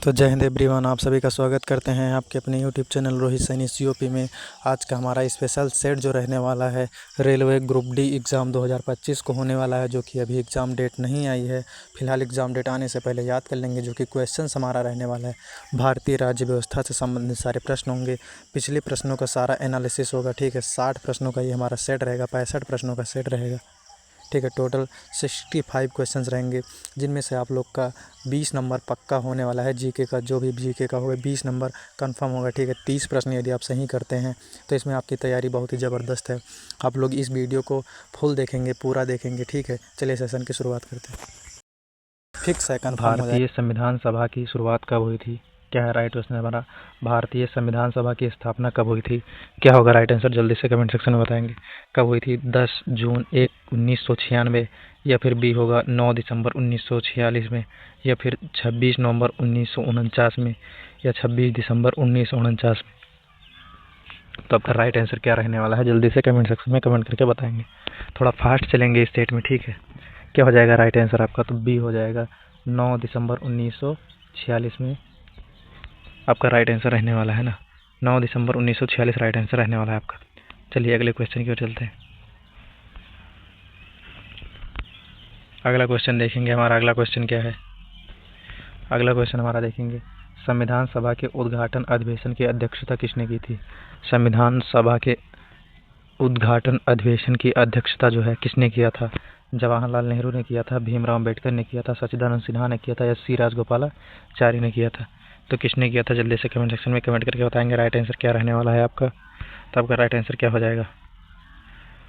तो जय हिंद एवरीवन, आप सभी का स्वागत करते हैं आपके अपने YouTube channel Rohit Saini COP में। आज का हमारा स्पेशल सेट जो रहने वाला है रेलवे ग्रुप डी एग्ज़ाम 2025 को होने वाला है, जो कि अभी एग्ज़ाम डेट नहीं आई है। फिलहाल एग्ज़ाम डेट आने से पहले याद कर लेंगे। जो कि क्वेश्चंस हमारा रहने वाला है भारतीय राज्य व्यवस्था से संबंधित सारे प्रश्न होंगे। पिछले प्रश्नों का सारा एनालिसिस होगा, ठीक है। 60 प्रश्नों का ये हमारा सेट रहेगा, 65 प्रश्नों का सेट रहेगा, ठीक है। टोटल 65 क्वेश्चंस रहेंगे, जिनमें से आप लोग का 20 नंबर पक्का होने वाला है। जीके का जो भी जीके का होगा 20 नंबर कंफर्म होगा, ठीक है। 30 प्रश्न यदि आप सही करते हैं तो इसमें आपकी तैयारी बहुत ही ज़बरदस्त है। आप लोग इस वीडियो को फुल देखेंगे, पूरा देखेंगे, ठीक है। चलिए सेशन की शुरुआत करते हैं। फिक्स है, कंफर्म हो जाए। भारतीय संविधान सभा की शुरुआत कब हुई थी? क्या है राइट क्वेश्चन हमारा। भारतीय संविधान सभा की स्थापना कब हुई थी? क्या होगा राइट आंसर, जल्दी से कमेंट सेक्शन में बताएंगे। कब हुई थी? 10 जून 1996, या फिर बी होगा 9 दिसंबर 1946 में, या फिर 26 नवंबर 1949 में, या 26 दिसंबर 1949 में। तो आपका राइट आंसर क्या रहने वाला है, जल्दी से कमेंट सेक्शन में कमेंट करके बताएंगे। थोड़ा फास्ट चलेंगे इस स्टेट में, ठीक है। क्या हो जाएगा राइट आंसर आपका? तो बी हो जाएगा 9 दिसंबर 1946 में आपका राइट आंसर रहने वाला है ना। 9 दिसंबर 1946 राइट आंसर रहने वाला है आपका। चलिए अगले क्वेश्चन की ओर चलते हैं। अगला क्वेश्चन देखेंगे। हमारा अगला क्वेश्चन क्या है? अगला क्वेश्चन हमारा देखेंगे, संविधान सभा के उद्घाटन अधिवेशन की अध्यक्षता किसने की थी? संविधान सभा के उद्घाटन अधिवेशन की अध्यक्षता जो है किसने किया था? जवाहरलाल नेहरू ने किया था, भीमराव अम्बेडकर ने किया था, सच्चिदानंद सिन्हा ने किया था, या सी राजगोपालाचारी ने किया था? तो किसने किया था, जल्दी से कमेंट सेक्शन में कमेंट करके बताएंगे राइट आंसर क्या रहने वाला है आपका। तो आपका राइट आंसर क्या हो जाएगा?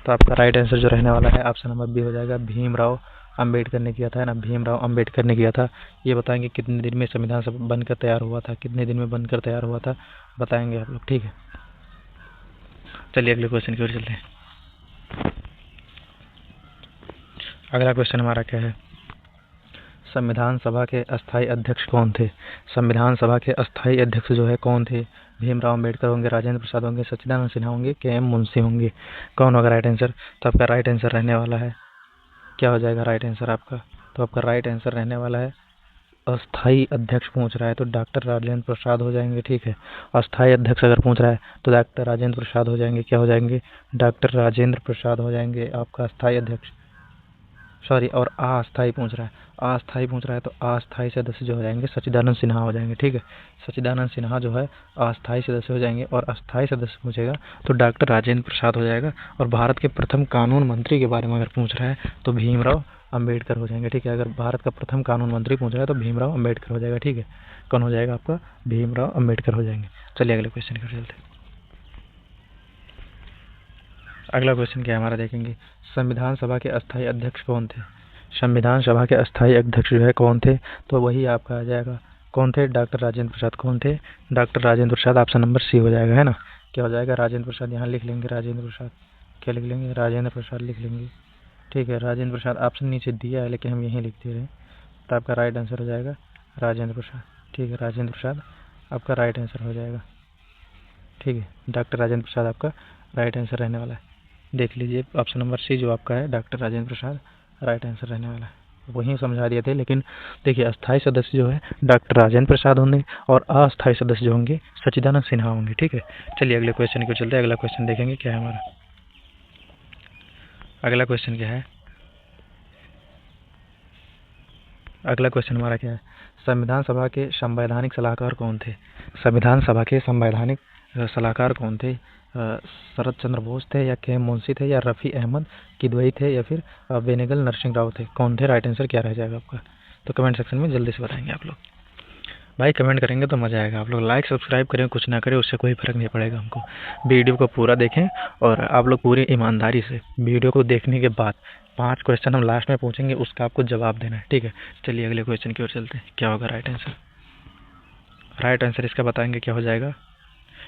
तो आपका राइट आंसर जो रहने वाला है ऑप्शन नंबर बी हो जाएगा, भीमराव अम्बेडकर ने किया था, है ना। भीमराव अम्बेडकर ने किया था। ये बताएंगे कितने दिन में संविधान सभा बनकर तैयार हुआ था, कितने दिन में बनकर तैयार हुआ था, बताएंगे आप लोग, ठीक है। चलिए अगले क्वेश्चन की ओर चलते हैं। अगला क्वेश्चन हमारा क्या है, संविधान सभा के अस्थायी अध्यक्ष कौन थे? संविधान सभा के अस्थायी अध्यक्ष जो है कौन थे? भीमराव अम्बेडकर होंगे, राजेंद्र प्रसाद होंगे, सच्चिदानंद सिन्हा होंगे, के.एम. मुंशी होंगे। कौन होगा राइट आंसर? तो आपका राइट आंसर रहने वाला है, क्या हो जाएगा राइट आंसर आपका? तो आपका राइट आंसर रहने वाला है, अस्थायी अध्यक्ष पूछ रहा है तो डॉक्टर राजेंद्र प्रसाद हो जाएंगे, ठीक है। अस्थायी अध्यक्ष अगर पूछ रहा है तो डॉक्टर राजेंद्र प्रसाद हो जाएंगे। क्या हो जाएंगे? डॉक्टर राजेंद्र प्रसाद हो जाएंगे आपका अस्थायी अध्यक्ष। सॉरी, और अस्थायी पूछ रहा है, अस्थायी पूछ रहा है तो अस्थायी सदस्य जो हो जाएंगे सच्चिदानंद सिन्हा हो जाएंगे, ठीक है। सच्चिदानंद सिन्हा जो है अस्थायी सदस्य हो जाएंगे, और अस्थायी सदस्य पूछेगा तो डॉक्टर राजेंद्र प्रसाद हो जाएगा। और भारत के प्रथम कानून मंत्री के बारे में अगर पूछ रहा है तो भीमराव अम्बेडकर हो जाएंगे, ठीक है। अगर भारत का प्रथम कानून मंत्री पूछ रहा है तो भीमराव अम्बेडकर हो जाएगा, ठीक है। कौन हो जाएगा आपका? भीमराव अम्बेडकर हो जाएंगे। चलिए अगले क्वेश्चन की ओर चलते हैं। अगला क्वेश्चन क्या है हमारा, देखेंगे, संविधान सभा के अस्थायी अध्यक्ष कौन थे? संविधान सभा के अस्थायी अध्यक्ष जो है कौन थे? तो वही आपका आ जाएगा, कौन थे? डॉक्टर राजेंद्र प्रसाद। कौन थे? Doctor Rajendra Prasad. Option number C हो जाएगा, है ना। क्या हो जाएगा? राजेंद्र प्रसाद। यहाँ लिख लेंगे राजेंद्र प्रसाद। क्या लिख लेंगे? राजेंद्र प्रसाद लिख लेंगे, ठीक है। राजेंद्र प्रसाद ऑप्शन नीचे दिया है लेकिन हम यहीं लिख दे रहे हैं। तो आपका राइट आंसर हो जाएगा राजेंद्र प्रसाद, ठीक है। राजेंद्र प्रसाद आपका राइट आंसर हो जाएगा, ठीक है। डॉक्टर राजेंद्र प्रसाद आपका राइट आंसर रहने वाला है। देख लीजिए ऑप्शन नंबर सी जो आपका है doctor Rajendra Prasad right answer रहने वाला है। वहीं समझा दिए थे, लेकिन देखिए अस्थायी सदस्य जो है डॉक्टर राजेंद्र प्रसाद होंगे, और अस्थायी सदस्य जो होंगे सच्चिदानंद सिन्हा होंगे, ठीक है। चलिए अगले क्वेश्चन की चलते हैं। अगला क्वेश्चन देखेंगे क्या है हमारा। अगला क्वेश्चन क्या है? अगला क्वेश्चन हमारा क्या है, संविधान सभा के संवैधानिक सलाहकार कौन थे? संविधान सभा के संवैधानिक सलाहकार कौन थे? शरद चंद्र बोस थे, या के मुंशी थे, या रफ़ी अहमद किदवई थे, या फिर बेनेगल नरसिंह राव थे? कौन थे? राइट आंसर क्या रह जाएगा आपका? तो कमेंट सेक्शन में जल्दी से बताएंगे आप लोग। भाई कमेंट करेंगे तो मज़ा आएगा। आप लोग लाइक सब्सक्राइब करें, कुछ ना करें, उससे कोई फ़र्क नहीं पड़ेगा हमको। वीडियो को पूरा देखें, और आप लोग पूरी ईमानदारी से वीडियो को देखने के बाद 5 क्वेश्चन हम लास्ट में पूछेंगे, उसका आपको जवाब देना है, ठीक है। चलिए अगले क्वेश्चन की ओर चलते हैं। क्या होगा राइट आंसर? राइट आंसर इसका बताएंगे क्या हो जाएगा।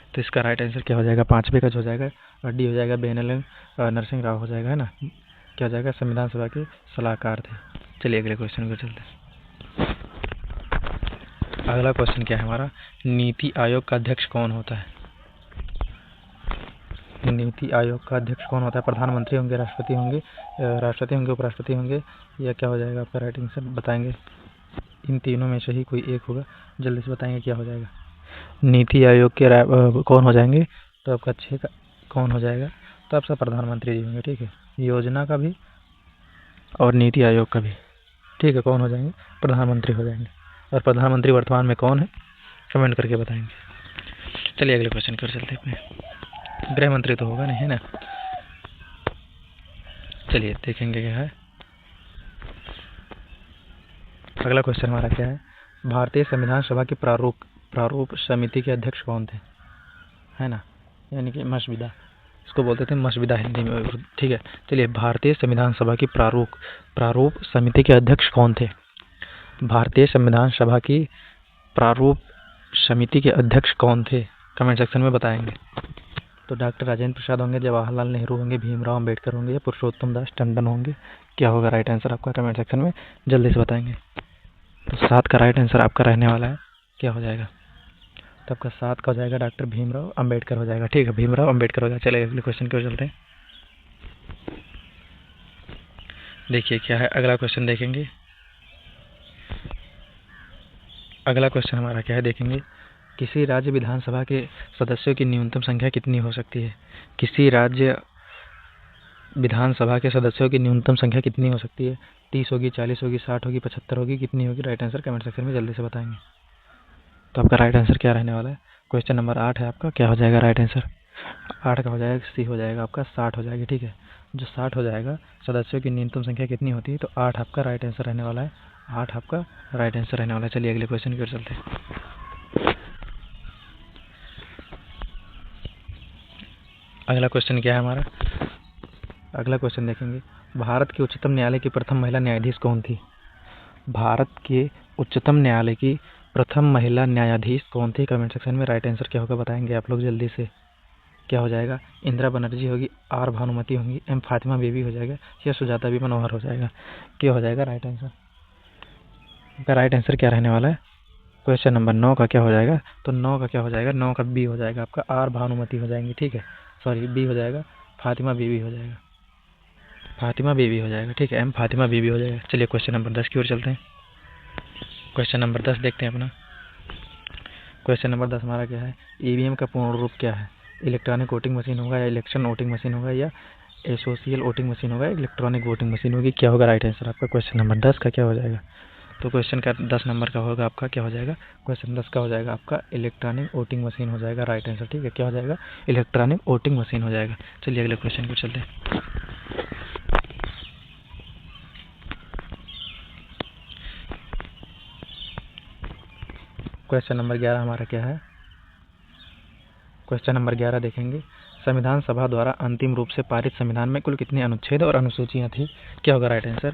तो इसका राइट आंसर क्या हो जाएगा? 5वें का जो हो जाएगा डी हो जाएगा, बेनेगल नरसिंह राव हो जाएगा, है ना। क्या हो जाएगा? संविधान सभा के सलाहकार थे। चलिए अगले क्वेश्चन को चलते हैं। अगला क्वेश्चन क्या है हमारा, नीति आयोग का अध्यक्ष कौन होता है? नीति आयोग का अध्यक्ष कौन होता है? प्रधानमंत्री होंगे, राष्ट्रपति होंगे, उपराष्ट्रपति होंगे, या क्या हो जाएगा आपका राइट आंसर बताएंगे। इन तीनों में से ही कोई एक होगा, जल्दी से बताएंगे क्या हो जाएगा। नीति आयोग के कौन हो जाएंगे, तो आपका 6 का कौन हो जाएगा, तो आपका प्रधानमंत्री जी होंगे। ठीक है, योजना का भी और नीति आयोग का भी। ठीक है, कौन हो जाएंगे, प्रधानमंत्री हो जाएंगे। और प्रधानमंत्री वर्तमान में कौन है, कमेंट करके बताएंगे। चलिए अगले क्वेश्चन कर चलते अपने। गृह मंत्री तो होगा नहीं, है ना। चलिए देखेंगे क्या है। अगला क्वेश्चन हमारा क्या है, भारतीय संविधान सभा की प्रारूप समिति के अध्यक्ष कौन थे, है ना, यानी कि मसविदा, इसको बोलते थे मसविदा हिंदी में। ठीक है, चलिए भारतीय संविधान सभा की प्रारूप समिति के अध्यक्ष कौन थे। भारतीय संविधान सभा की प्रारूप समिति के अध्यक्ष कौन थे, कमेंट सेक्शन में बताएंगे। तो डॉक्टर राजेंद्र प्रसाद होंगे, जवाहरलाल नेहरू होंगे, भीमराव अंबेडकर होंगे या पुरुषोत्तम दास टंडन होंगे। क्या होगा राइट आंसर आपका, कमेंट सेक्शन में जल्दी से बताएंगे। तो 7 का राइट आंसर आपका रहने वाला है, क्या हो जाएगा, तो आपका 7 का हो जाएगा डॉक्टर भीमराव अंबेडकर हो जाएगा। ठीक है, भीमराव अंबेडकर हो जाएगा। चलिए अगले क्वेश्चन की ओर चलते हैं। देखिए क्या है अगला क्वेश्चन, देखेंगे अगला क्वेश्चन हमारा क्या है, देखेंगे। किसी राज्य विधानसभा के सदस्यों की न्यूनतम संख्या कितनी हो सकती है। किसी राज्य विधानसभा के सदस्यों की न्यूनतम संख्या कितनी हो सकती है, 30 होगी, 40 होगी, 60 होगी, 75 होगी, कितनी होगी, राइट आंसर कमेंट सेक्शन में जल्दी से बताएंगे। तो आपका राइट आंसर क्या रहने वाला है, क्वेश्चन नंबर 8 है आपका, क्या हो जाएगा राइट आंसर, 8 का हो जाएगा सी हो जाएगा आपका, 60 हो जाएगी। ठीक है, जो 60 हो जाएगा, सदस्यों की न्यूनतम संख्या कितनी होती है, तो 8 आपका राइट आंसर रहने वाला है, 8 आपका राइट आंसर रहने वाला है। चलिए अगले क्वेश्चन की ओर चलते हैं। अगला क्वेश्चन क्या है हमारा, अगला क्वेश्चन देखेंगे। भारत के उच्चतम न्यायालय की प्रथम महिला न्यायाधीश कौन थी। भारत के उच्चतम न्यायालय की प्रथम महिला न्यायाधीश कौन थी, कमेंट सेक्शन में राइट आंसर क्या होगा बताएंगे आप लोग जल्दी से। क्या हो जाएगा, इंदिरा बनर्जी होगी, आर भानुमति होंगी, एम फातिमा बीबी हो जाएगा या सुजाता बी मनोहर हो जाएगा। क्या हो जाएगा राइट आंसर, का राइट आंसर क्या रहने वाला है, क्वेश्चन नंबर 9 का क्या हो जाएगा, तो 9 का क्या हो जाएगा, 9 का बी हो जाएगा आपका, आर भानुमति हो जाएंगी। ठीक है, सॉरी बी हो जाएगा, फातिमा बीबी हो जाएगा, फातिमा बीबी हो जाएगा। ठीक है, एम फातिमा बीबी हो जाएगा। चलिए क्वेश्चन नंबर 10 की ओर चलते हैं। क्वेश्चन नंबर 10 देखते हैं अपना। क्वेश्चन नंबर 10 हमारा क्या है, ईवीएम का पूर्ण रूप क्या है। इलेक्ट्रॉनिक वोटिंग मशीन होगा या इलेक्शन वोटिंग मशीन होगा या एसोसियल वोटिंग मशीन होगा, इलेक्ट्रॉनिक वोटिंग मशीन होगी। क्या होगा राइट आंसर आपका, क्वेश्चन नंबर 10 का क्या हो जाएगा, तो क्वेश्चन का 10 नंबर का होगा आपका, क्या हो जाएगा, क्वेश्चन 10 का हो जाएगा आपका इलेक्ट्रॉनिक वोटिंग मशीन हो जाएगा राइट आंसर। ठीक है, क्या हो जाएगा, इलेक्ट्रॉनिक वोटिंग मशीन हो जाएगा। चलिए अगले क्वेश्चन को चलते हैं। क्वेश्चन नंबर 11 हमारा क्या है, क्वेश्चन नंबर 11 देखेंगे। संविधान सभा द्वारा अंतिम रूप से पारित संविधान में कुल कितने अनुच्छेद और अनुसूचियां थी। क्या होगा राइट आंसर,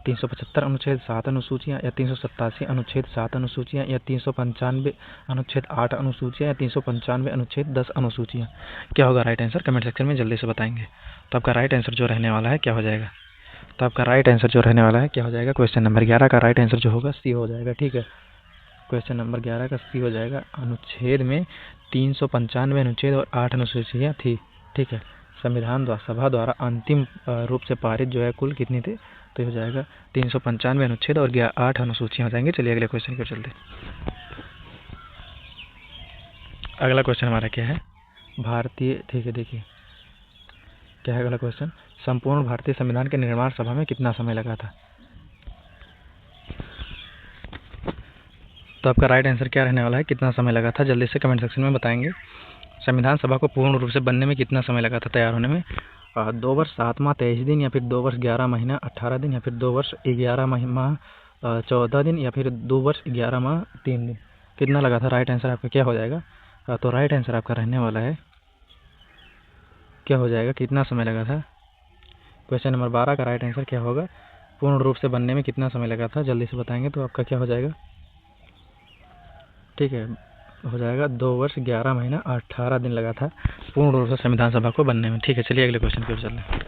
375 अनुच्छेद 7 अनुसूचियां या 387 अनुच्छेद 7 अनुसूचियां या 395 अनुच्छेद 8 अनुसूचियां या 395 अनुच्छेद 10 अनुसूचियां। क्या होगा राइट आंसर, कमेंट सेक्शन में जल्दी से बताएंगे। तो आपका राइट आंसर जो रहने वाला है क्या हो जाएगा, तो आपका राइट आंसर जो रहने वाला है क्या हो जाएगा, क्वेश्चन नंबर 11 का राइट आंसर जो होगा सी हो जाएगा। ठीक है, क्वेश्चन नंबर 11 का सी हो जाएगा। अनुच्छेद में 395 अनुच्छेद और 8 अनुसूचियाँ थी। ठीक है, संविधान सभा द्वारा अंतिम रूप से पारित जो है कुल कितनी थे, तो हो जाएगा 395 अनुच्छेद और 8 अनुसूचियाँ हो जाएंगे। चलिए अगले क्वेश्चन की ओर चलते। अगला क्वेश्चन हमारा क्या है, भारतीय, ठीक है देखिए क्या है अगला क्वेश्चन, संपूर्ण भारतीय संविधान के निर्माण सभा में कितना समय लगा था। तो आपका राइट आंसर क्या रहने वाला है, कितना समय लगा था, जल्दी से कमेंट सेक्शन में बताएंगे। संविधान सभा को पूर्ण रूप से बनने में कितना समय लगा था, तैयार होने में, 2 वर्ष 7 माह 23 दिन या फिर 2 वर्ष 11 महीना 18 दिन या फिर 2 वर्ष 11 माह 14 दिन या फिर 2 वर्ष 11 माह 3 दिन। कितना लगा था, राइट आंसर आपका क्या हो जाएगा, तो राइट आंसर आपका रहने वाला है, क्या हो जाएगा, कितना समय लगा था। क्वेश्चन नंबर 12 का राइट आंसर क्या होगा, पूर्ण रूप से बनने में कितना समय लगा था, जल्दी से बताएंगे तो आपका क्या हो जाएगा। ठीक है, हो जाएगा 2 वर्ष 11 महीना 18 दिन लगा था पूर्ण रूप से संविधान सभा को बनने में। ठीक है, चलिए अगले क्वेश्चन की ओर चलते हैं।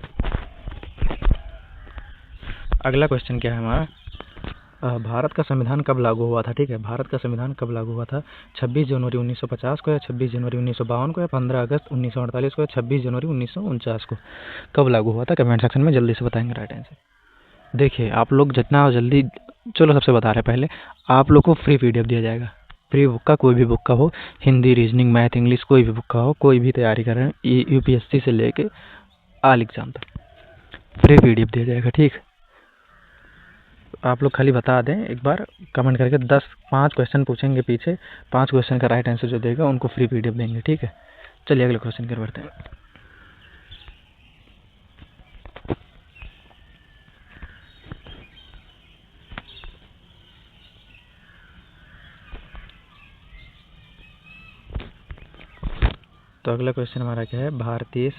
अगला क्वेश्चन क्या है हमारा, भारत का संविधान कब लागू हुआ था। ठीक है, भारत का संविधान कब लागू हुआ था, 26 जनवरी 1950 को या 26 जनवरी 1952 को या 15 अगस्त 1948 को या 26 जनवरी 1949 को। कब लागू हुआ था, कमेंट सेक्शन में जल्दी से बताएंगे राइट आंसर। देखिए आप लोग जितना जल्दी चलो सबसे बता रहे हैं पहले, आप लोग को फ्री पीडीएफ दिया जाएगा। फ्री बुक का, कोई भी बुक का हो, हिंदी, रीजनिंग, मैथ, इंग्लिश, कोई भी बुक का हो, कोई भी तैयारी कर रहे हैं यूपीएससी से लेके ऑल एग्जाम तक फ्री पीडीएफ दिया जाएगा। ठीक, आप लोग खाली बता दें एक बार कमेंट करके, 5 क्वेश्चन पूछेंगे पीछे, 5 क्वेश्चन का राइट आंसर जो देगा उनको फ्री पीडीएफ देंगे। ठीक है, चलिए अगले क्वेश्चन की ओर बढ़ते हैं। तो अगला क्वेश्चन हमारा क्या है, भारतीय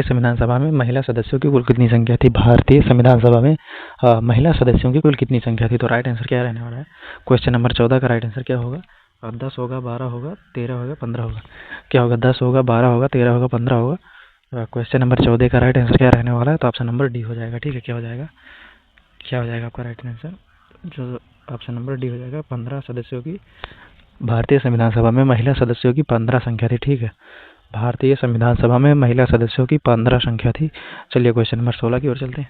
संविधान सभा में महिला सदस्यों की कुल कितनी संख्या थी? भारतीय संविधान सभा में महिला सदस्यों की कुल कितनी संख्या थी? तो राइट आंसर क्या रहने वाला है? क्वेश्चन नंबर 14 का राइट आंसर क्या होगा? 10 होगा, 12 होगा, 13 होगा, 15 होगा। क्या होगा? 10 होगा, 12 होगा, 13 होगा, 15 होगा। क्वेश्चन नंबर 14 का राइट आंसर क्या रहने वाला है? तो ऑप्शन नंबर डी हो जाएगा। ठीक है, क्या हो जाएगा? क्या हो जाएगा आपका राइट आंसर? जो ऑप्शन नंबर डी हो जाएगा, 15 सदस्यों की भारतीय संविधान सभा में महिला सदस्यों की 15 संख्या थी। ठीक है, भारतीय संविधान सभा में महिला सदस्यों की 15 संख्या थी। चलिए क्वेश्चन नंबर 16 की ओर चलते हैं।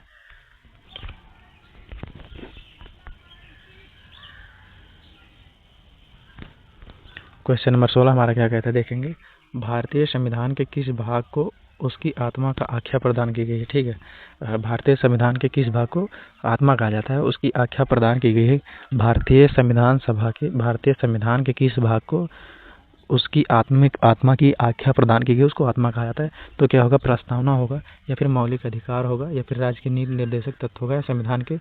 क्वेश्चन नंबर 16 हमारा क्या कहता है, देखेंगे। भारतीय संविधान के किस भाग को उसकी आत्मा का आख्या प्रदान की गई है? ठीक है, भारतीय संविधान के किस भाग को आत्मा कहा जाता है, उसकी आख्या प्रदान की गई है। भारतीय संविधान के किस भाग को उसकी आत्मा की आख्या प्रदान की गई, उसको आत्मा कहा जाता है। तो क्या होगा? प्रस्तावना होगा, या फिर मौलिक अधिकार होगा, या फिर राज्य के नीति निर्देशक तत्व होगा, या संविधान के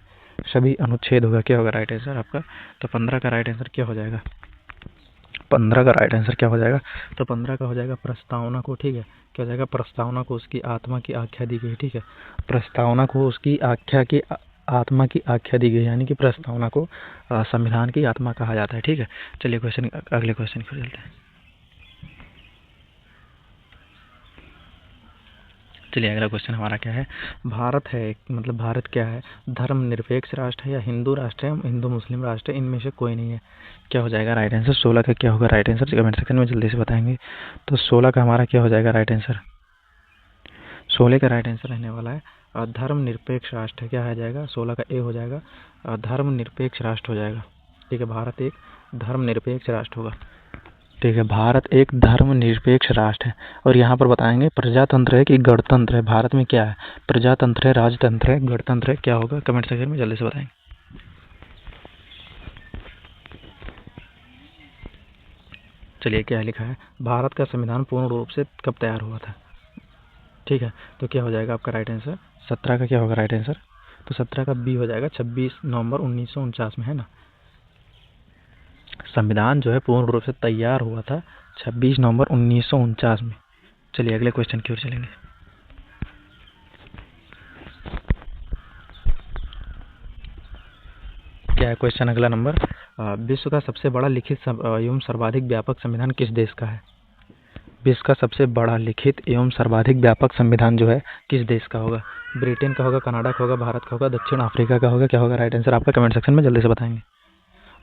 सभी अनुच्छेद होगा। क्या होगा राइट आंसर आपका? तो 15 का राइट आंसर क्या हो जाएगा? 15 का राइट आंसर क्या हो जाएगा? तो 15 का हो जाएगा प्रस्तावना को। ठीक है, क्या हो जाएगा? प्रस्तावना को उसकी आत्मा की आख्या दी गई। ठीक है, प्रस्तावना को उसकी आत्मा की आख्या दी गई, यानी कि प्रस्तावना को संविधान की आत्मा कहा जाता है। ठीक है, चलिए अगले क्वेश्चन की ओर चलते हैं। चलिए अगला क्वेश्चन हमारा क्या है, भारत है, मतलब भारत क्या है? धर्मनिरपेक्ष राष्ट्र है, या हिंदू राष्ट्र है, हिंदू मुस्लिम राष्ट्र है, इनमें से कोई नहीं है। क्या हो जाएगा राइट आंसर? 16 का क्या होगा राइट आंसर? कमेंट सेक्शन में जल्दी से बताएंगे। तो 16 का हमारा क्या हो जाएगा राइट आंसर? 16 का राइट आंसर रहने वाला है धर्मनिरपेक्ष राष्ट्र। क्या आ जाएगा? 16 का ए हो जाएगा, धर्मनिरपेक्ष राष्ट्र हो जाएगा। ठीक है, भारत एक धर्मनिरपेक्ष राष्ट्र होगा। ठीक है, भारत एक धर्मनिरपेक्ष राष्ट्र है। और यहाँ पर बताएंगे प्रजातंत्र है कि गणतंत्र है? भारत में क्या है? प्रजातंत्र है, राजतंत्र है, गणतंत्र है? क्या होगा? कमेंट सेक्शन में जल्दी से बताएंगे। चलिए क्या लिखा है, भारत का संविधान पूर्ण रूप से कब तैयार हुआ था? ठीक है, तो क्या हो जाएगा आपका राइट आंसर? 17 का क्या होगा राइट आंसर? तो 17 का बी हो जाएगा, 26 नवंबर 1949 में, है ना। संविधान जो है पूर्ण रूप से तैयार हुआ था 26 नवंबर 1949 में। चलिए अगले क्वेश्चन की ओर चलेंगे। क्या है क्वेश्चन अगला नंबर, विश्व का सबसे बड़ा लिखित एवं सर्वाधिक व्यापक संविधान किस देश का है? विश्व का सबसे बड़ा लिखित एवं सर्वाधिक व्यापक संविधान जो है किस देश का होगा? ब्रिटेन का होगा, कनाडा का होगा, भारत का होगा, दक्षिण अफ्रीका का होगा? क्या होगा राइट आंसर आपका? कमेंट सेक्शन में जल्दी से बताएंगे।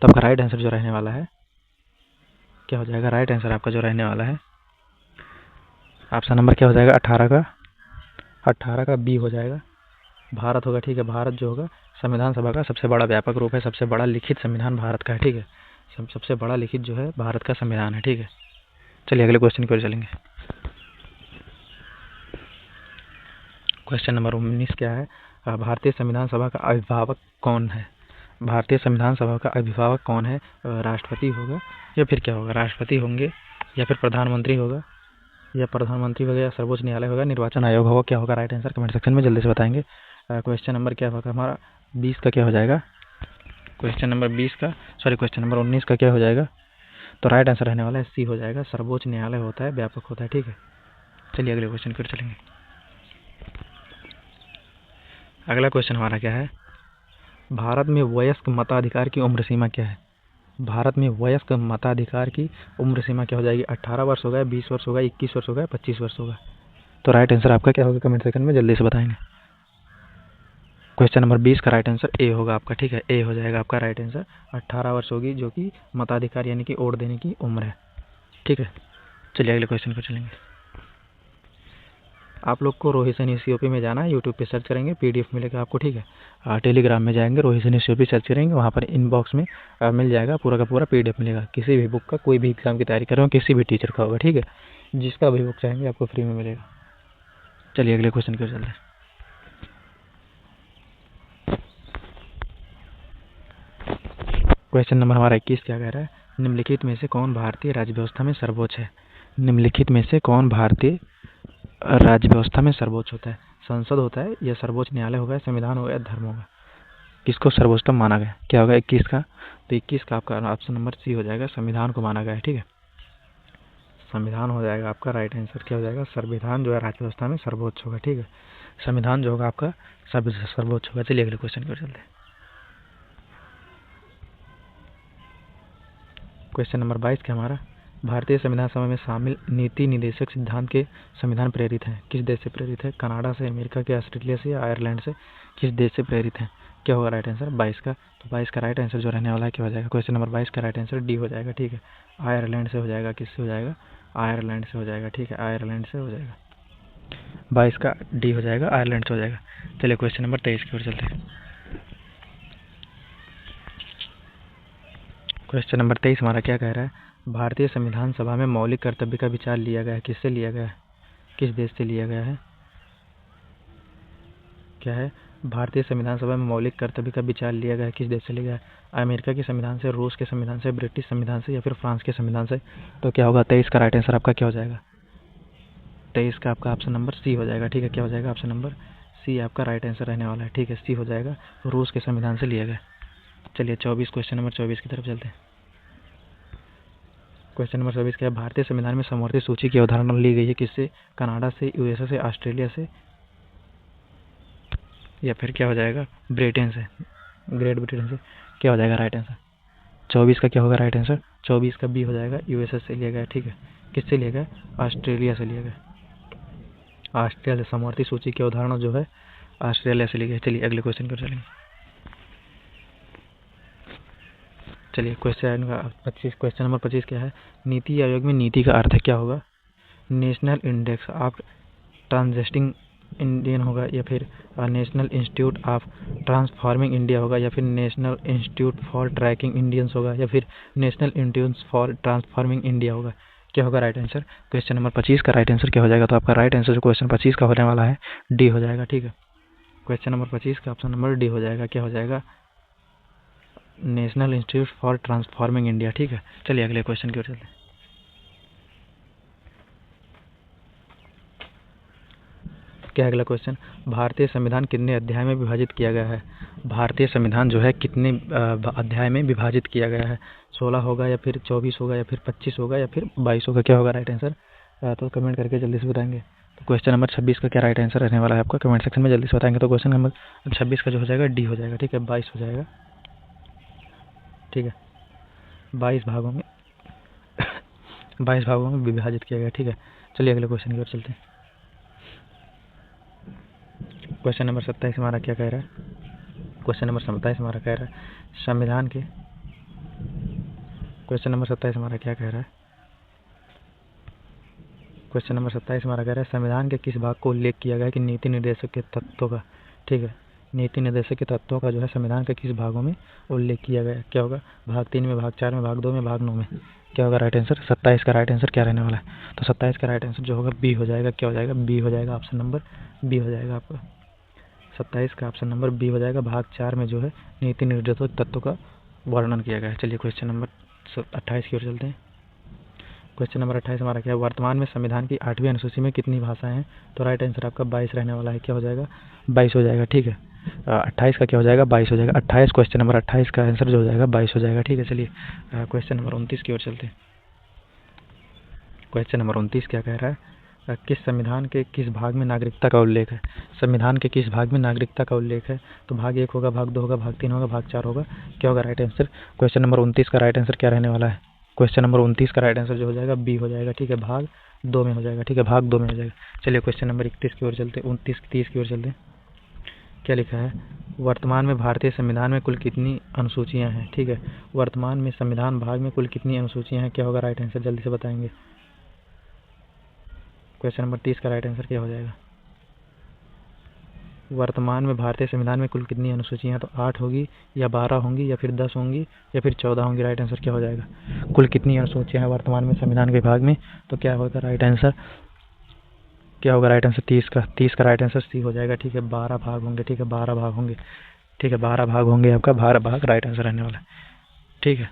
तो आपका राइट आंसर जो रहने वाला है, क्या हो जाएगा राइट आंसर आपका जो रहने वाला है? ऑप्शन नंबर क्या हो जाएगा? 18 का बी हो जाएगा, भारत होगा। ठीक है, भारत जो होगा संविधान सभा का सबसे बड़ा व्यापक रूप है, सबसे बड़ा लिखित संविधान भारत का है। ठीक है, सबसे बड़ा लिखित जो है भारत का संविधान है। ठीक है, चलिए अगले क्वेश्चन की ओर चलेंगे। क्वेश्चन नंबर 19 क्या है, भारतीय संविधान सभा का अभिभावक कौन है? भारतीय संविधान सभा का अभिभावक कौन है? राष्ट्रपति होगा, या फिर क्या होगा? राष्ट्रपति होंगे, या फिर प्रधानमंत्री होगा, या प्रधानमंत्री वगैरह, सर्वोच्च न्यायालय होगा, निर्वाचन आयोग होगा? क्या होगा राइट आंसर? कमेंट सेक्शन में जल्दी से बताएंगे। क्वेश्चन नंबर क्या होगा हमारा? 20 का क्या हो जाएगा? क्वेश्चन नंबर 19 का क्या हो जाएगा? तो राइट आंसर रहने वाला है सी हो जाएगा, सर्वोच्च न्यायालय होता है, व्यापक होता है। ठीक है, चलिए अगले क्वेश्चन की ओर चलेंगे। अगला क्वेश्चन हमारा क्या है, भारत में वयस्क मताधिकार की उम्र सीमा क्या है? भारत में वयस्क मताधिकार की उम्र सीमा क्या हो जाएगी? 18 वर्ष होगा, 20 वर्ष होगा, 21 वर्ष होगा, 25 वर्ष होगा? तो राइट आंसर आपका क्या होगा? कमेंट सेक्शन में जल्दी से बताएंगे। क्वेश्चन नंबर 20 का राइट आंसर ए होगा आपका। ठीक है, ए हो जाएगा आपका राइट आंसर, 18 वर्ष होगी, जो कि मताधिकार यानी कि वोट देने की उम्र है। ठीक है, चलिए अगले क्वेश्चन पर चलेंगे। आप लोग को रोहित सैनी COP में जाना है, यूट्यूब पे सर्च करेंगे, PDF मिलेगा आपको, ठीक है। टेलीग्राम में जाएंगे, रोहित सैनी COP सर्च करेंगे, वहाँ पर इनबॉक्स में मिल जाएगा, पूरा का पूरा PDF मिलेगा। किसी भी बुक का, कोई भी एग्जाम की तैयारी कर रहे हो, किसी भी टीचर का होगा, ठीक है। जिसका भी बुक चाहेंगे आपको फ्री में मिलेगा। चलिए अगले क्वेश्चन की ओर चलते हैं। क्वेश्चन नंबर हमारा 21 क्या कह रहा है, निम्नलिखित में से कौन भारतीय राज्य व्यवस्था में सर्वोच्च है। निम्नलिखित में से कौन भारतीय राज्य व्यवस्था में सर्वोच्च होता है। संसद होता है, या सर्वोच्च न्यायालय होगा, संविधान होगा, या धर्म होगा। किसको सर्वोच्चतम माना गया, क्या होगा 21 का। तो 21 का आपका ऑप्शन नंबर C हो जाएगा, संविधान को माना गया है, ठीक है। संविधान हो जाएगा आपका राइट आंसर। क्या हो जाएगा, संविधान जो है राज्य व्यवस्था में सर्वोच्च होगा, ठीक है। संविधान जो होगा आपका सर्वोच्च होगा। चलिए अगले क्वेश्चन की ओर चलते हैं। क्वेश्चन नंबर 22 क्या हमारा, भारतीय संविधान सभा में शामिल नीति निदेशक सिद्धांत के संविधान प्रेरित हैं। किस देश से प्रेरित है, कनाडा से, अमेरिका के, ऑस्ट्रेलिया से, या आयरलैंड से। किस देश से प्रेरित है, क्या होगा राइट आंसर 22 का। तो 22 का राइट आंसर जो रहने वाला है क्या हो जाएगा, क्वेश्चन नंबर 22 का राइट आंसर D हो जाएगा, ठीक है। आयरलैंड से हो जाएगा, किससे हो जाएगा, आयरलैंड से हो जाएगा, ठीक है, आयरलैंड से हो जाएगा। 22 का D हो जाएगा, आयरलैंड से हो जाएगा। चलिए क्वेश्चन नंबर 23 की ओर चलते हैं। क्वेश्चन नंबर 23 हमारा क्या कह रहा है, भारतीय संविधान सभा में मौलिक कर्तव्य का विचार लिया गया है। किससे लिया गया है, किस देश से लिया गया है, क्या है, भारतीय संविधान सभा में मौलिक कर्तव्य का विचार लिया गया है, किस देश से लिया गया है। अमेरिका के संविधान से, रूस के संविधान से, ब्रिटिश संविधान से, या फिर फ्रांस के संविधान से। तो क्या होगा 23 का राइट आंसर आपका क्या हो जाएगा, 23 का आपका ऑप्शन नंबर C हो जाएगा, ठीक है। क्या हो जाएगा, ऑप्शन नंबर C आपका राइट आंसर रहने वाला है, ठीक है। C हो जाएगा, रूस के संविधान से लिया गया। चलिए 24 क्वेश्चन नंबर 24 की तरफ चलते हैं। क्वेश्चन नंबर 24 क्या है, भारतीय संविधान में समवर्ती सूची की अवधारणा ली गई है, किससे, कनाडा से, USA से, ऑस्ट्रेलिया से, या फिर क्या हो जाएगा ब्रिटेन से, ग्रेट ब्रिटेन से। क्या हो जाएगा राइट आंसर 24 का, क्या होगा राइट आंसर 24 का B हो जाएगा, USA से लिया गया, ठीक है। किससे लिया गया, ऑस्ट्रेलिया से लिया गया। ऑस्ट्रेलिया समवर्ती सूची की अवधारणा जो है ऑस्ट्रेलिया से ली गई। चलिए अगले क्वेश्चन पर चलेंगे। चलिए क्वेश्चन नंबर 25 क्या है, नीति आयोग में नीति का अर्थ क्या होगा। National index of transiting Indian होगा, या फिर national institute of transforming India होगा, या फिर national institute for tracking Indians होगा, या फिर national institute for transforming India होगा। क्या होगा राइट आंसर, क्वेश्चन नंबर 25 का राइट आंसर क्या हो जाएगा। तो आपका राइट आंसर जो क्वेश्चन 25 का होने वाला है D हो जाएगा, ठीक है। क्वेश्चन नंबर 25 का ऑप्शन नंबर D हो जाएगा। क्या हो जाएगा, national institute for transforming India, ठीक है। चलिए अगले क्वेश्चन की ओर चलते हैं। क्या अगला क्वेश्चन, भारतीय संविधान कितने अध्याय में विभाजित किया गया है। भारतीय संविधान जो है कितने अध्याय में विभाजित किया गया है, 16 होगा, या फिर 24 होगा, या फिर 25 होगा, या फिर 22 होगा। क्या होगा राइट आंसर, तो कमेंट करके जल्दी से बताएंगे। तो क्वेश्चन नंबर 26 का क्या राइट आंसर रहने वाला है आपका, कमेंट सेक्शन में जल्दी से बताएंगे। तो क्वेश्चन नंबर 26 का जो हो जाएगा D हो जाएगा, ठीक है। 22 हो जाएगा, ठीक है। 22 भागों में 22 भागों में विभाजित किया गया, ठीक है। चलिए अगले क्वेश्चन की ओर चलते हैं। क्वेश्चन नंबर 27 हमारा क्या कह रहा है, क्वेश्चन नंबर 27 हमारा कह रहा है संविधान के, क्वेश्चन नंबर 27 हमारा क्या कह रहा है, क्वेश्चन नंबर 27 हमारा कह रहा है संविधान के किस भाग को उल्लेख किया गया है कि नीति निर्देशक के तत्वों का, ठीक है। नीति निर्देशक के तत्वों का जो है संविधान के किस भागों में उल्लेख किया गया है। क्या होगा, भाग 3 में, भाग 4 में, भाग 2 में, भाग 9 में। क्या होगा राइट आंसर, 27 का राइट आंसर क्या रहने वाला है। तो 27 का राइट आंसर जो होगा B हो जाएगा। क्या हो जाएगा, B हो जाएगा, ऑप्शन नंबर B हो जाएगा आपका। 27 का ऑप्शन नंबर B हो जाएगा। भाग 4 में जो है नीति निर्देशक तत्वों का वर्णन किया गया है। चलिए क्वेश्चन नंबर 28 की ओर चलते हैं। क्वेश्चन नंबर 28 हमारा क्या है, वर्तमान में संविधान की 8वीं अनुसूची में कितनी भाषाएं हैं। तो राइट आंसर आपका 22 रहने वाला है। क्या हो जाएगा, 22 हो जाएगा, ठीक है। 28 का क्या हो जाएगा, 22 हो जाएगा। 28 क्वेश्चन नंबर 28 का आंसर जो हो जाएगा 22 हो जाएगा, ठीक है। चलिए क्वेश्चन नंबर 29 की ओर चलते हैं। क्वेश्चन नंबर 29 क्या कह रहा है, किस संविधान के किस भाग में नागरिकता का उल्लेख है। संविधान के किस भाग में नागरिकता का उल्लेख है। तो भाग 1 होगा, भाग 2 होगा, भाग 3 होगा, भाग 4 होगा। क्या होगा राइट आंसर, क्वेश्चन नंबर 29 का राइट आंसर क्या रहने वाला है। क्वेश्चन नंबर 29 का राइट आंसर जो हो जाएगा B हो जाएगा, ठीक है। भाग 2 में हो जाएगा, ठीक है, भाग 2 में हो जाएगा। चलिए क्वेश्चन नंबर 31 की ओर चलते, 29-30 की ओर चलते हैं। क्या लिखा है, वर्तमान में भारतीय संविधान में कुल कितनी अनुसूचियां हैं, ठीक है। वर्तमान में संविधान भाग में कुल कितनी अनुसूचियां हैं। क्या होगा राइट आंसर, जल्दी से बताएंगे। क्वेश्चन नंबर 30 का राइट आंसर क्या हो जाएगा, वर्तमान में भारतीय संविधान में कुल कितनी अनुसूचियां हैं? तो 8 होगी या 12 होंगी या फिर 10 होंगी या फिर 14 होंगी। राइट आंसर क्या हो जाएगा? कुल कितनी अनुसूचियां हैं वर्तमान में संविधान के विभाग में? तो क्या होगा राइट आंसर? क्या होगा राइट आंसर? 30 का राइट आंसर सी हो जाएगा। ठीक है, 12 भाग होंगे। ठीक है, 12 भाग होंगे। ठीक है, 12 भाग होंगे। आपका 12 भाग राइट आंसर रहने वाला है। ठीक है,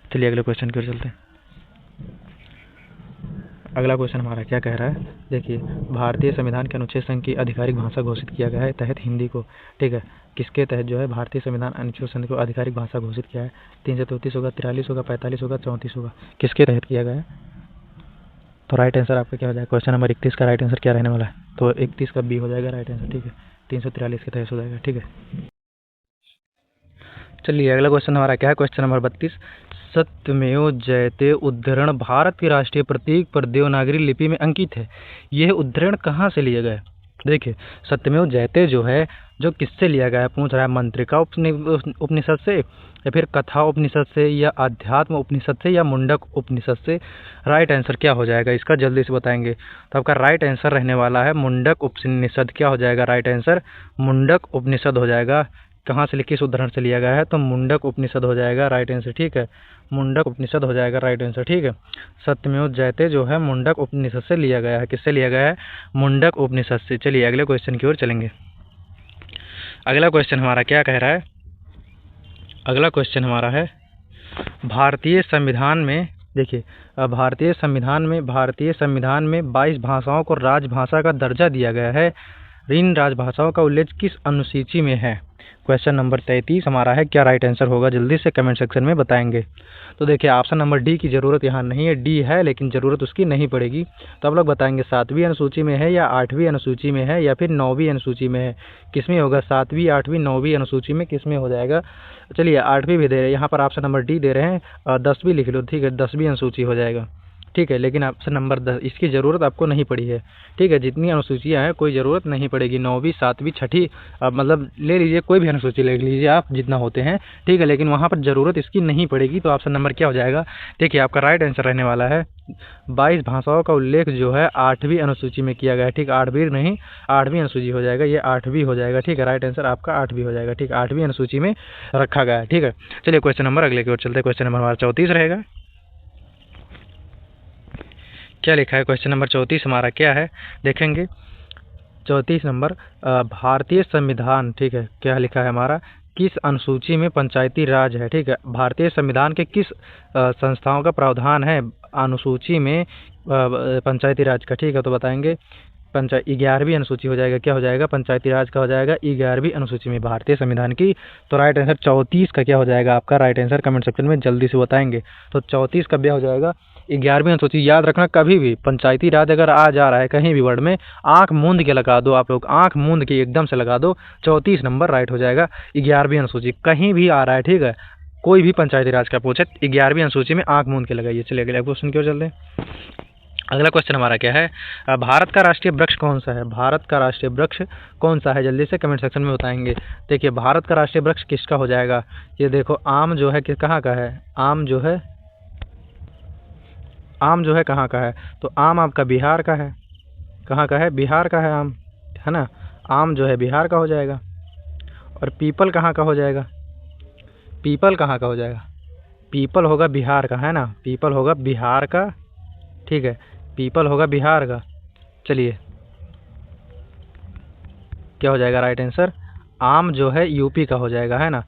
चलिए अगले क्वेश्चन की ओर चलते हैं। अगला क्वेश्चन हमारा क्या कह रहा है? देखिए, भारतीय संविधान के अनुच्छेद संघ की आधिकारिक भाषा घोषित किया गया है तहत हिंदी को। ठीक है, किसके तहत जो है भारतीय संविधान अनुच्छेद संघ को आधिकारिक भाषा घोषित किया है? 333 होगा, 43 होगा, 45 होगा, 34 होगा। किसके तहत किया गया है? तो राइट आंसर आपका क्या हो जाएगा? क्वेश्चन नंबर 31 का राइट आंसर क्या रहने वाला है? तो 31 का बी हो जाएगा राइट आंसर। ठीक है, 343 के तहत हो जाएगा। ठीक है, चलिए अगला क्वेश्चन हमारा क्या है? क्वेश्चन नंबर 32, सत्यमेव जयते उद्धरण भारत के राष्ट्रीय प्रतीक पर देवनागरी लिपि में अंकित है। यह उद्धरण कहाँ से लिया गया है? देखिए, सत्यमेव जयते जो है जो किससे लिया गया है? पूछ रहा है मंत्रिका उपनिषद से या फिर कथा उपनिषद से या अध्यात्म उपनिषद से या मुंडक उपनिषद से। राइट आंसर क्या हो जाएगा इसका? जल्दी से बताएंगे। तो आपका राइट आंसर रहने वाला है मुंडक उपनिषद। क्या हो जाएगा राइट आंसर? मुंडक उपनिषद हो जाएगा। कहाँ से किस उदाहरण से लिया गया है? तो मुंडक उपनिषद हो जाएगा राइट आंसर। ठीक है, मुंडक उपनिषद हो जाएगा राइट आंसर। ठीक है, सत्यमेव जयते जो है मुंडक उपनिषद से लिया गया है। किससे लिया गया है? मुंडक उपनिषद से। चलिए अगले क्वेश्चन की ओर चलेंगे। अगला क्वेश्चन हमारा क्या कह रहा है? अगला क्वेश्चन हमारा है भारतीय संविधान में। देखिए, भारतीय संविधान में 22 भाषाओं को राजभाषा का दर्जा दिया गया है। इन राजभाषाओं का उल्लेख किस अनुसूची में है? क्वेश्चन नंबर 33 हमारा है। क्या राइट आंसर होगा? जल्दी से कमेंट सेक्शन में बताएंगे। तो देखिए, ऑप्शन नंबर डी की ज़रूरत यहाँ नहीं है। डी है लेकिन ज़रूरत उसकी नहीं पड़ेगी। तो आप लोग बताएंगे 7वीं अनुसूची में है या 8वीं अनुसूची में है या फिर 9वीं अनुसूची में है? किस में होगा? 7वीं, 8वीं, 9वीं अनुसूची में किस में हो जाएगा? चलिए 8वीं भी दे रहे हैं यहाँ पर, ऑप्शन नंबर डी दे रहे हैं। 10वीं लिख लो। ठीक है, 10वीं अनुसूची हो जाएगा। ठीक है, लेकिन ऑप्शन नंबर 10 इसकी ज़रूरत आपको नहीं पड़ी है। ठीक है, जितनी अनुसूचियाँ हैं कोई ज़रूरत नहीं पड़ेगी। 9वीं, 7वीं, 6ठी मतलब ले लीजिए, कोई भी अनुसूची ले लीजिए आप, जितना होते हैं। ठीक है, लेकिन वहाँ पर ज़रूरत इसकी नहीं पड़ेगी। तो ऑप्शन नंबर क्या हो जाएगा? देखिए, आपका राइट आंसर रहने वाला है 22 भाषाओं का उल्लेख जो है 8वीं अनुसूची में किया गया है। ठीक, 8वीं नहीं, 8वीं अनुसूची हो जाएगा। ये 8वीं हो जाएगा। ठीक है, राइट आंसर आपका 8वीं हो जाएगा। ठीक, 8वीं अनुसूची में रखा गया है। ठीक है, चलिए क्वेश्चन नंबर अगले की ओर चलते हैं। क्वेश्चन नंबर हमारा 34 रहेगा। क्या लिखा है? क्वेश्चन नंबर 34 हमारा क्या है देखेंगे। 34 नंबर, भारतीय संविधान। ठीक है, क्या लिखा है हमारा? किस अनुसूची में पंचायती राज है? ठीक है, भारतीय संविधान के किस संस्थाओं का प्रावधान है अनुसूची में पंचायती राज का? ठीक है, तो बताएंगे 11वीं अनुसूची हो जाएगा। क्या हो जाएगा? पंचायती राज का हो जाएगा 11वीं अनुसूची में भारतीय संविधान की। तो राइट आंसर 34 का क्या हो जाएगा आपका? राइट आंसर कमेंट सेक्शन में जल्दी से बताएंगे। तो 34 का क्या हो जाएगा? 11वीं अनुसूची। याद रखना, कभी भी पंचायती राज अगर आ जा रहा है कहीं भी वर्ड में, आंख मूंद के लगा दो आप लोग, आंख मूंद के एकदम से लगा दो। 34 नंबर राइट हो जाएगा। 11वीं अनुसूची कहीं भी आ रहा है। ठीक है, कोई भी पंचायती राज का पूछे 11वीं अनुसूची में आंख मूंद के लगाइए। चलिए अगले क्वेश्चन की ओर चलते हैं। अगला क्वेश्चन हमारा क्या है? भारत का राष्ट्रीय वृक्ष कौन सा है? भारत का राष्ट्रीय वृक्ष कौन सा है? जल्दी से कमेंट सेक्शन में बताएंगे। देखिए, भारत का राष्ट्रीय वृक्ष किसका हो जाएगा? ये देखो, आम जो है कहाँ का है? आम जो है कहाँ का है? तो आम आपका बिहार का है। कहाँ का है? बिहार का है आम, है ना। आम जो है बिहार का हो जाएगा। और पीपल कहाँ का हो जाएगा? पीपल कहाँ का हो जाएगा? पीपल होगा बिहार का, है ना। पीपल होगा बिहार का। ठीक है, पीपल होगा बिहार का। चलिए, क्या हो जाएगा राइट आंसर? आम जो है यूपी का हो जाएगा, है ना।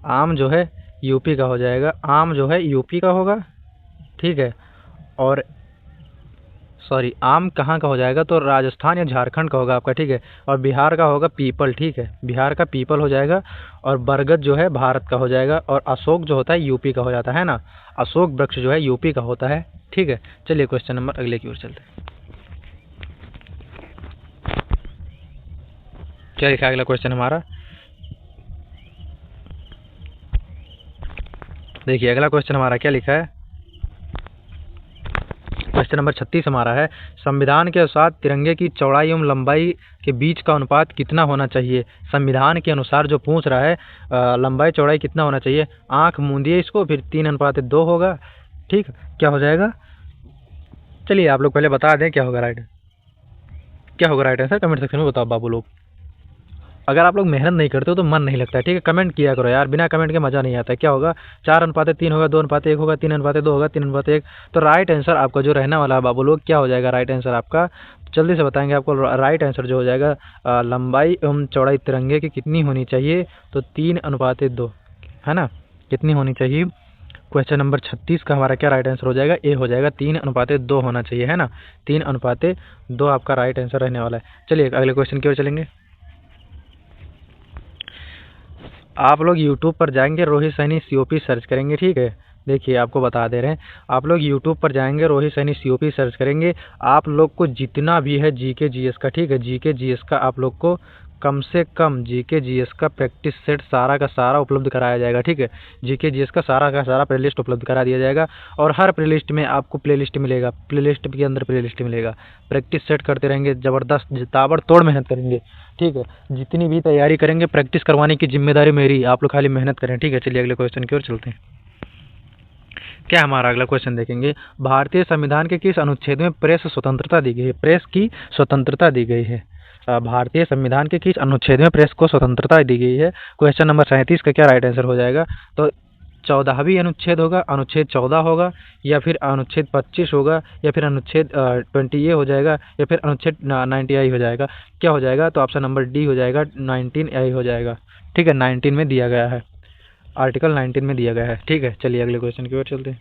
आम जो है यूपी का हो जाएगा। आम जो है यूपी का होगा। ठीक है, और सॉरी, आम कहाँ का हो जाएगा? तो राजस्थान या झारखंड का होगा आपका। ठीक है, और बिहार का होगा पीपल। ठीक है, बिहार का पीपल हो जाएगा। और बरगद जो है भारत का हो जाएगा। और अशोक जो होता है यूपी का हो जाता है ना। अशोक वृक्ष जो है यूपी का होता है। ठीक है, चलिए क्वेश्चन नंबर अगले की ओर चलते हैं। क्या लिखा है अगला क्वेश्चन हमारा? देखिए, अगला क्वेश्चन हमारा क्या लिखा है? क्वेश्चन नंबर 36 हमारा है, संविधान के अनुसार तिरंगे की चौड़ाई एवं लंबाई के बीच का अनुपात कितना होना चाहिए? संविधान के अनुसार जो पूछ रहा है, लंबाई चौड़ाई कितना होना चाहिए? आंख मूंदिए इसको, फिर 3:2 होगा। ठीक, क्या हो जाएगा? चलिए आप लोग पहले बता दें क्या होगा राइट आंसर। कमेंट सेक्शन में बताओ बाबू लोग। अगर आप लोग मेहनत नहीं करते हो तो मन नहीं लगता है, ठीक है। कमेंट किया करो यार, बिना कमेंट के मज़ा नहीं आता है। क्या होगा, 4:3 होगा, 2:1 होगा, 3:2 होगा, 3:1। तो राइट आंसर आपका जो रहने वाला है बाबू लोग, क्या हो जाएगा राइट आंसर आपका, जल्दी से बताएंगे आपको। राइट आंसर जो हो जाएगा, लंबाई एवं चौड़ाई तिरंगे की कितनी होनी चाहिए, तो 3:2, है ना। कितनी होनी चाहिए, क्वेश्चन नंबर 36 का हमारा क्या राइट आंसर हो जाएगा, ए हो जाएगा, 3:2 होना चाहिए, है ना। 3:2 आपका राइट आंसर रहने वाला है। चलिए अगले क्वेश्चन की ओर चलेंगे। आप लोग यूट्यूब पर जाएंगे, रोहित सैनी सीओपी सर्च करेंगे, ठीक है। देखिए आपको बता दे रहे हैं, आप लोग यूट्यूब पर जाएंगे, रोहित सैनी सीओपी सर्च करेंगे। आप लोग को जितना भी है जीके जीएस का, ठीक है, जीके जीएस का आप लोग को कम से कम जीके जीएस का प्रैक्टिस सेट सारा का सारा उपलब्ध कराया जाएगा, ठीक है। जीके जीएस का सारा प्लेलिस्ट उपलब्ध करा दिया जाएगा, और हर प्लेलिस्ट में आपको प्लेलिस्ट मिलेगा, प्लेलिस्ट के अंदर प्लेलिस्ट मिलेगा। प्रैक्टिस सेट करते रहेंगे, ज़बरदस्त ताबड़तोड़ मेहनत करेंगे, ठीक है। जितनी भी तैयारी करेंगे, प्रैक्टिस करवाने की जिम्मेदारी मेरी, आप लोग खाली मेहनत करें, ठीक है। चलिए अगले क्वेश्चन की ओर चलते हैं। क्या हमारा अगला क्वेश्चन देखेंगे, भारतीय संविधान के किस अनुच्छेद में प्रेस स्वतंत्रता दी गई है, प्रेस की स्वतंत्रता दी गई है। भारतीय संविधान के किस अनुच्छेद में प्रेस को स्वतंत्रता दी गई है। क्वेश्चन नंबर 37 का क्या राइट आंसर हो जाएगा, तो 14वीं अनुच्छेद होगा, अनुच्छेद 14 होगा, या फिर अनुच्छेद 25 होगा, या फिर अनुच्छेद 20A हो जाएगा, या फिर अनुच्छेद 90I हो जाएगा। क्या हो जाएगा, तो ऑप्शन नंबर डी हो जाएगा, 19A हो जाएगा, ठीक है। 19 में दिया गया है, आर्टिकल 19 में दिया गया है, ठीक है। चलिए अगले क्वेश्चन की ओर चलते हैं।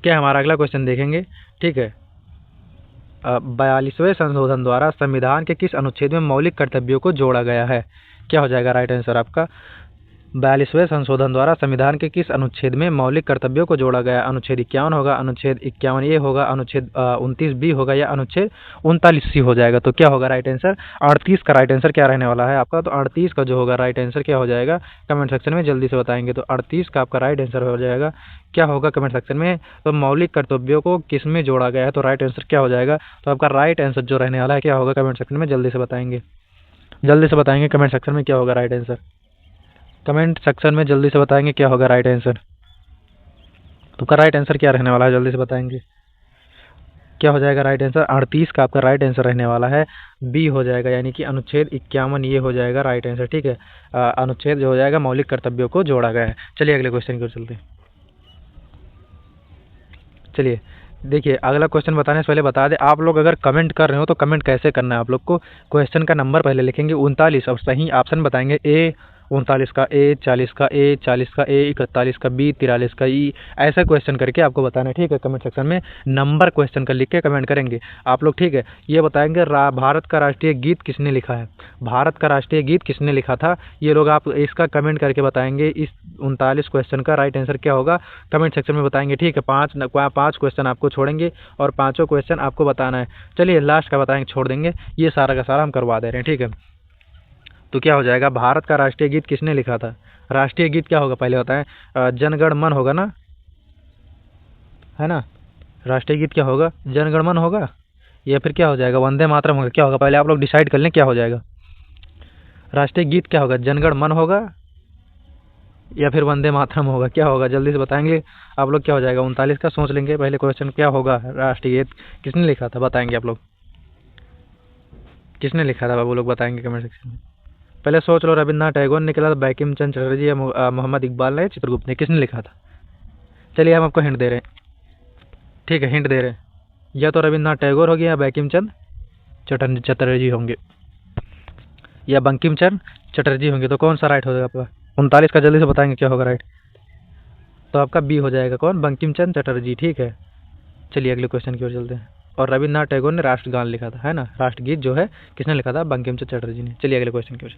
क्या हमारा अगला क्वेश्चन देखेंगे, ठीक है। 42वें संशोधन द्वारा संविधान के किस अनुच्छेद में मौलिक कर्तव्यों को जोड़ा गया है। क्या हो जाएगा राइट आंसर आपका, 42वें संशोधन द्वारा संविधान के किस अनुच्छेद में मौलिक कर्तव्यों को जोड़ा गया। अनुच्छेद 51 होगा, अनुच्छेद 51A होगा, अनुच्छेद 29B होगा, या अनुच्छेद 39C हो जाएगा। तो क्या होगा राइट आंसर, 38 का राइट आंसर क्या रहने वाला है आपका, तो 38 का जो होगा राइट आंसर क्या हो जाएगा, कमेंट सेक्शन में जल्दी से बताएंगे। तो 38 का आपका राइट आंसर हो जाएगा, क्या होगा कमेंट सेक्शन में, तो मौलिक कर्तव्यों को किस में जोड़ा गया है, तो राइट आंसर क्या हो जाएगा। तो आपका राइट आंसर जो रहने वाला है क्या होगा, कमेंट सेक्शन में जल्दी से बताएंगे, जल्दी से बताएंगे कमेंट सेक्शन में क्या होगा राइट आंसर। कमेंट सेक्शन में जल्दी से बताएंगे क्या होगा राइट आंसर। तो का राइट आंसर क्या रहने वाला है, जल्दी से बताएंगे क्या हो जाएगा राइट आंसर। 38 का आपका राइट आंसर रहने वाला है, बी हो जाएगा, यानी कि अनुच्छेद 51 ये हो जाएगा राइट आंसर, ठीक है। अनुच्छेद जो हो जाएगा मौलिक कर्तव्यों को जोड़ा गया है। चलिए अगले क्वेश्चन की ओर चलते हैं। चलिए देखिए अगला क्वेश्चन बताने से पहले बता दें, आप लोग अगर कमेंट कर रहे हो तो कमेंट कैसे करना है आप लोग को। क्वेश्चन का नंबर पहले लिखेंगे 39 और सही ऑप्शन बताएंगे, ए 39 का ए, 40 का ए, 40 का ए, 41 का बी, 43 का ई, ऐसा क्वेश्चन करके आपको बताना है, ठीक है। कमेंट सेक्शन में नंबर क्वेश्चन का लिख के कमेंट करेंगे आप लोग, ठीक है। ये बताएंगे भारत का राष्ट्रीय गीत किसने लिखा है, भारत का राष्ट्रीय गीत किसने लिखा था, ये लोग आप इसका कमेंट करके बताएंगे। इस 39 क्वेश्चन का राइट आंसर क्या होगा कमेंट सेक्शन में बताएंगे, ठीक है। पाँच क्वेश्चन आपको छोड़ेंगे और पाँचों क्वेश्चन आपको बताना है। चलिए लास्ट का बताएंगे, छोड़ देंगे, ये सारा का सारा हम करवा दे रहे हैं, ठीक है। तो क्या हो जाएगा, भारत का राष्ट्रीय गीत किसने लिखा था, राष्ट्रीय गीत क्या होगा पहले बताएं, जनगण मन होगा ना, है ना। राष्ट्रीय गीत क्या होगा, जनगण मन होगा, या फिर क्या हो जाएगा वंदे मातरम होगा, क्या होगा पहले आप लोग डिसाइड कर लें क्या हो जाएगा। राष्ट्रीय गीत क्या होगा, जनगण मन होगा या फिर वंदे मातरम होगा, क्या होगा जल्दी से बताएंगे आप लोग। क्या हो जाएगा 39 का सोच लेंगे पहले क्वेश्चन, क्या होगा राष्ट्रीय गीत किसने लिखा था, बताएंगे आप लोग किसने लिखा था बाबू लोग, बताएंगे कमेंट सेक्शन में। पहले सोच लो, रविन्द्रनाथ टैगोर ने लिखा था, बंकिम चंद्र चटर्जी या मोहम्मद इकबाल ने, चित्रगुप्त ने, किसने लिखा था। चलिए हम आपको हिंट दे रहे हैं, ठीक है, हिंट दे रहे हैं, या तो रविन्द्रनाथ टैगोर हो गया, या बंकिम चंद्र चटर्जी होंगे, या बंकिम चंद्र चटर्जी होंगे। तो कौन सा राइट हो जाएगा आपका 39 का, जल्दी से बताएंगे क्या होगा राइट। तो आपका बी हो जाएगा, कौन, बंकिम चंद्र चटर्जी, ठीक है। चलिए अगले क्वेश्चन की ओर चलते हैं। और रविन्द्रनाथ टैगोर ने राष्ट्रगान लिखा था, है ना, राष्ट्रगीत जो है किसने लिखा था, बंकिम चंद्र चटर्जी ने। चलिए अगले क्वेश्चन की ओर।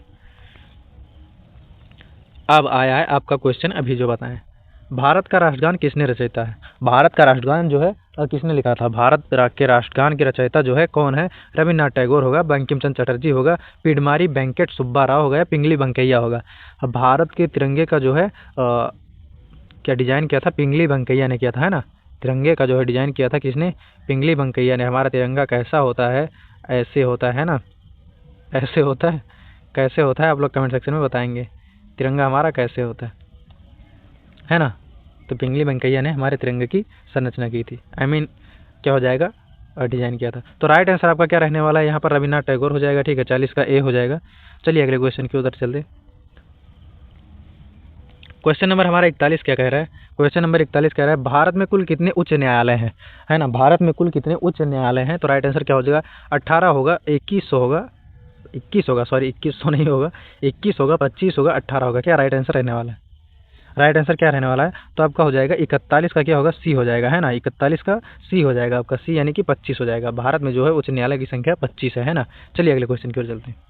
अब आया है आपका क्वेश्चन, अभी जो बताएं, भारत का राष्ट्रगान किसने रचयिता है, भारत का राष्ट्रगान जो है किसने लिखा था। भारत के राष्ट्रगान के रचयिता जो है कौन है, रविन्द्रनाथ टैगोर होगा, बंकिम चंद्र चटर्जी होगा, पिडमारी वेंकट सुब्बा राव होगा, या पिंगली वेंकैया होगा। अब भारत के तिरंगे का जो है क्या डिजाइन किया था, पिंगली वेंकैया ने किया था, है ना। तिरंगे का जो है डिजाइन किया था किसने, पिंगली वेंकैया ने। हमारा तिरंगा कैसा होता है, ऐसे होता है ना, ऐसे होता है, कैसे होता है आप लोग कमेंट सेक्शन में बताएंगे, तिरंगा हमारा कैसे होता है ना। तो पिंगली वेंकैया ने हमारे तिरंगे की संरचना की थी, I mean क्या हो जाएगा डिजाइन किया था। तो राइट आंसर आपका क्या रहने वाला है यहाँ पर? रविन्द्रनाथ टैगोर हो जाएगा, ठीक है, 40 का ए हो जाएगा। चलिए अगले क्वेश्चन की उधर चलते। क्वेश्चन नंबर हमारा 41 क्या कह रहा है? क्वेश्चन नंबर 41 कह रहा है भारत में कुल कितने उच्च न्यायालय हैं, है ना? भारत में कुल कितने उच्च न्यायालय हैं? तो राइट आंसर क्या हो जाएगा? 18 होगा, 21 होगा, 21 होगा, सॉरी 2100 नहीं होगा, 21 होगा, 25 होगा, 18 होगा। क्या राइट आंसर रहने वाला है? राइट आंसर क्या रहने वाला है? तो आपका हो जाएगा 41 का क्या होगा? सी हो जाएगा, है ना? 41 का सी हो जाएगा आपका, सी यानी कि 25 हो जाएगा। भारत में जो है उच्च न्यायालय की संख्या 25 है ना? चलिए अगले क्वेश्चन की ओर चलते हैं।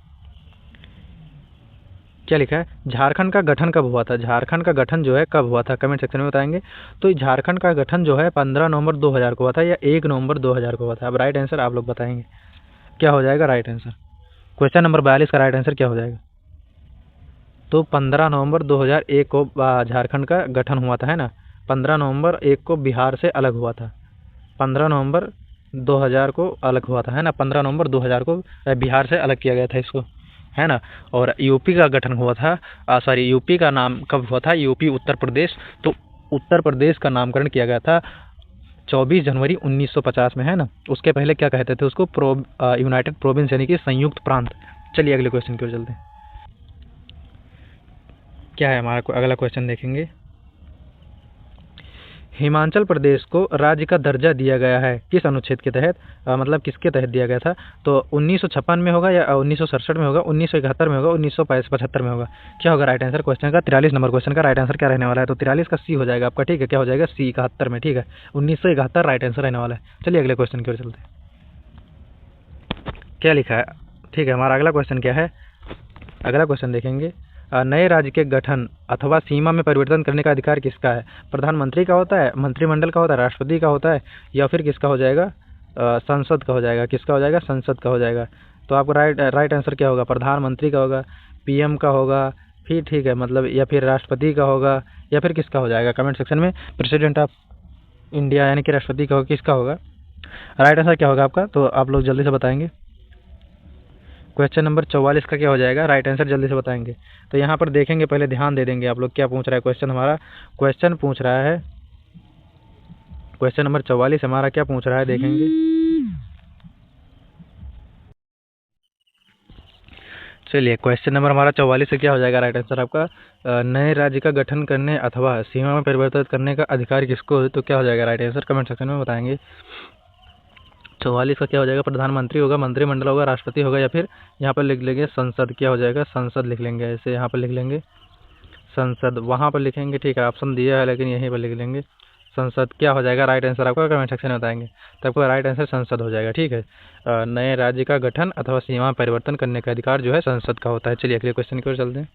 क्या लिखा है? झारखंड का गठन कब हुआ था? झारखंड का गठन जो है कब हुआ था? कमेंट सेक्शन में बताएंगे। तो झारखंड का गठन जो है 15 नवंबर 2000 को हुआ था या 1 नवंबर 2000 को हुआ था? अब राइट आंसर आप लोग बताएंगे क्या हो जाएगा राइट आंसर। क्वेश्चन नंबर 42 का राइट आंसर क्या हो जाएगा? तो 15 नवंबर 2001 को झारखंड का गठन हुआ था, है ना? 15 नवंबर 1 को बिहार से अलग हुआ था। 15 नवंबर 2000 को अलग हुआ था, है ना? 15 नवंबर 2000 को बिहार से अलग किया गया था इसको, है ना? और यूपी का गठन हुआ था, सॉरी यूपी का नाम कब हुआ था? यूपी उत्तर प्रदेश। तो उत्तर प्रदेश का नामकरण किया गया था 24 जनवरी 1950 में, है ना? उसके पहले क्या कहते थे उसको? यूनाइटेड प्रोविंस यानी कि संयुक्त प्रांत। चलिए अगले क्वेश्चन की ओर चलते हैं। क्या है हमारा अगला क्वेश्चन देखेंगे। हिमाचल प्रदेश को राज्य का दर्जा दिया गया है किस अनुच्छेद के तहत? मतलब किसके तहत दिया गया था? तो 1956 में होगा या 1967 में होगा, 1971 में होगा, 1975 में होगा? क्या होगा राइट आंसर क्वेश्चन का? 43 नंबर क्वेश्चन का राइट आंसर क्या रहने वाला है? तो 43 का सी हो जाएगा आपका, ठीक है। क्या हो जाएगा? सी 71 में, ठीक है। 1971 राइट आंसर रहने वाला है। चलिए अगले क्वेश्चन की ओर चलते हैं। क्या लिखा है? ठीक है, हमारा अगला क्वेश्चन क्या है? अगला क्वेश्चन देखेंगे। नए राज्य के गठन अथवा सीमा में परिवर्तन करने का अधिकार किसका है? प्रधानमंत्री का होता है, मंत्रिमंडल का होता है, राष्ट्रपति का होता है, या फिर किसका हो जाएगा? संसद का हो जाएगा। किसका हो जाएगा? संसद का हो जाएगा। तो आपका राइट आंसर क्या होगा? प्रधानमंत्री का होगा, पीएम का होगा, फिर ठीक है मतलब, या फिर राष्ट्रपति का होगा, या फिर किसका हो जाएगा? कमेंट सेक्शन में प्रेसिडेंट ऑफ इंडिया यानी कि राष्ट्रपति का होगा, किसका होगा? राइट आंसर क्या होगा आपका? तो आप लोग जल्दी से बताएंगे। क्वेश्चन नंबर 44 का क्या हो जाएगा? राइट आंसर जल्दी से बताएंगे। तो यहाँ पर देखेंगे, पहले ध्यान दे देंगे आप लोग क्या पूछ रहा है क्वेश्चन हमारा। क्वेश्चन पूछ रहा है, क्वेश्चन नंबर 44 हमारा क्या पूछ रहा है देखेंगे। चलिए क्वेश्चन नंबर हमारा 44 से क्या हो जाएगा राइट आंसर आपका? नए राज्य का गठन करने अथवा सीमा में परिवर्तित करने का अधिकार किसको है? तो क्या हो जाएगा राइट आंसर? कमेंट सेक्शन में बताएंगे। 44 का क्या हो जाएगा? प्रधानमंत्री होगा, मंत्रिमंडल होगा, राष्ट्रपति होगा, या फिर यहाँ पर लिख लेंगे संसद। क्या हो जाएगा? संसद लिख लेंगे, ऐसे यहाँ पर लिख लेंगे संसद, वहाँ पर लिखेंगे, ठीक है। ऑप्शन दिया है लेकिन यहीं पर लिख लेंगे संसद। क्या हो जाएगा राइट आंसर आपका? कमेंट सेक्शन में बताएंगे। तो आपका राइट आंसर संसद हो जाएगा, ठीक है। नए राज्य का गठन अथवा सीमा परिवर्तन करने का अधिकार जो है संसद का होता है। चलिए अगले क्वेश्चन की ओर चलते हैं।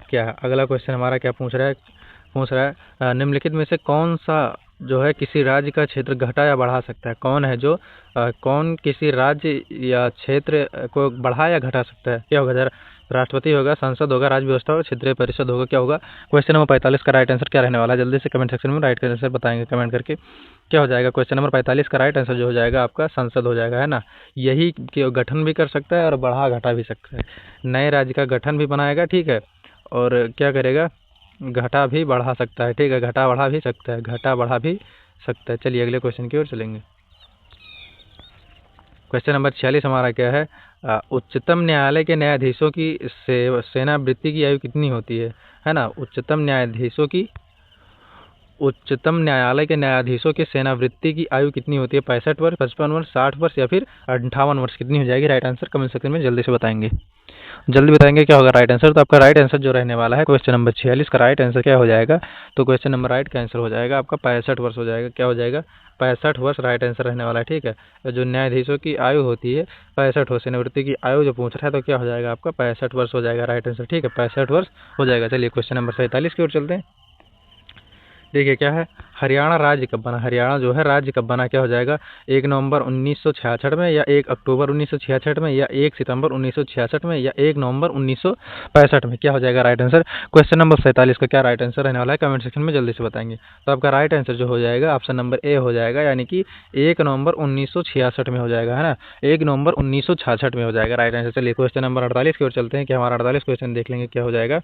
क्या अगला क्वेश्चन हमारा क्या पूछ रहा है? निम्नलिखित में से कौन सा जो है किसी राज्य का क्षेत्र घटा या बढ़ा सकता है? कौन है जो कौन किसी राज्य या क्षेत्र को बढ़ा या घटा सकता है? क्या होगा जरा? राष्ट्रपति होगा, संसद होगा, राज्य व्यवस्था होगा, क्षेत्रीय परिषद होगा, क्या होगा? क्वेश्चन नंबर 45 का राइट आंसर क्या रहने वाला है? जल्दी से कमेंट सेक्शन में राइट आंसर बताएंगे कमेंट करके। क्या हो जाएगा? क्वेश्चन नंबर 45 का राइट आंसर जो हो जाएगा आपका संसद हो जाएगा, है ना। यही गठन भी कर सकता है और बढ़ा घटा भी सकता है। नए राज्य का गठन भी बनाएगा, ठीक है, और क्या करेगा? घटा भी बढ़ा सकता है, ठीक है। घटा बढ़ा भी सकता है, घटा बढ़ा भी सकता है। चलिए अगले क्वेश्चन की ओर चलेंगे। क्वेश्चन नंबर 46 हमारा क्या है? उच्चतम न्यायालय के न्यायाधीशों की सेवानिवृत्ति की आयु कितनी होती है ना? उच्चतम न्यायालय के न्यायाधीशों की सेवानिवृत्ति की आयु कितनी होती है? 65 वर्ष, 55 वर्ष, 60 वर्ष, या फिर 58 वर्ष? कितनी हो जाएगी? राइट आंसर कमेंट सेक्शन में जल्दी से बताएंगे। जल्दी बताएंगे क्या होगा राइट आंसर। तो आपका राइट आंसर जो रहने वाला है क्वेश्चन नंबर 46 का राइट आंसर क्या हो जाएगा? तो क्वेश्चन नंबर राइट का आंसर हो जाएगा आपका 65 वर्ष हो जाएगा। क्या हो जाएगा? 65 वर्ष राइट आंसर रहने वाला है, ठीक है। जो न्यायाधीशों की आयु होती है 65 वर्ष, सेवानिवृत्ति की आयु जो पूछ रहा है तो क्या हो जाएगा आपका? 65 वर्ष हो जाएगा राइट आंसर, ठीक है। 65 वर्ष हो जाएगा। चलिए क्वेश्चन नंबर 47 की ओर चलते हैं। देखिए क्या है? हरियाणा राज्य कब बना? हरियाणा जो है राज्य कब बना? क्या हो जाएगा? 1 नवंबर 1966 में, या 1 अक्टूबर 1966 में, या 1 सितंबर 1966 में, या 1 नवंबर 1965 में? क्या हो जाएगा राइट आंसर? क्वेश्चन नंबर 47 का क्या राइट आंसर रहने वाला है? कमेंट सेक्शन में जल्दी से बताएंगे। तो आपका राइट आंसर जो हो जाएगा ऑप्शन नंबर ए हो जाएगा, यानी कि 1 नवंबर 1966 में हो जाएगा, है ना। 1 नवंबर 1966 में हो जाएगा राइट आंसर। चलिए क्वेश्चन नंबर 48 की ओर चलते हैं। कि हमारा 48 क्वेश्चन देख लेंगे क्या हो जाएगा।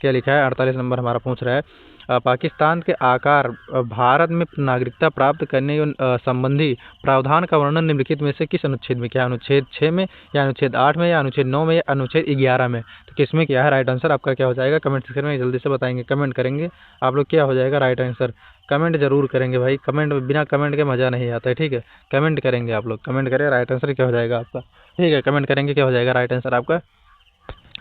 क्या लिखा है? 48 नंबर हमारा पूछ रहा है पाकिस्तान के आकार भारत में नागरिकता प्राप्त करने संबंधी प्रावधान का वर्णन निम्नलिखित में से किस अनुच्छेद में किया है? अनुच्छेद 6 में, या अनुच्छेद 8 में, या अनुच्छेद 9 में, या अनुच्छेद 11 में? तो किस में किया है? राइट आंसर आपका क्या हो जाएगा? कमेंट सेक्शन में जल्दी से बताएंगे, कमेंट करेंगे आप लोग, क्या हो जाएगा राइट आंसर? कमेंट जरूर करेंगे भाई, कमेंट बिना कमेंट के मज़ा नहीं आता है, ठीक है? कमेंट करेंगे आप लोग, कमेंट करें राइट आंसर क्या हो जाएगा आपका, ठीक है? कमेंट करेंगे क्या हो जाएगा राइट आंसर आपका।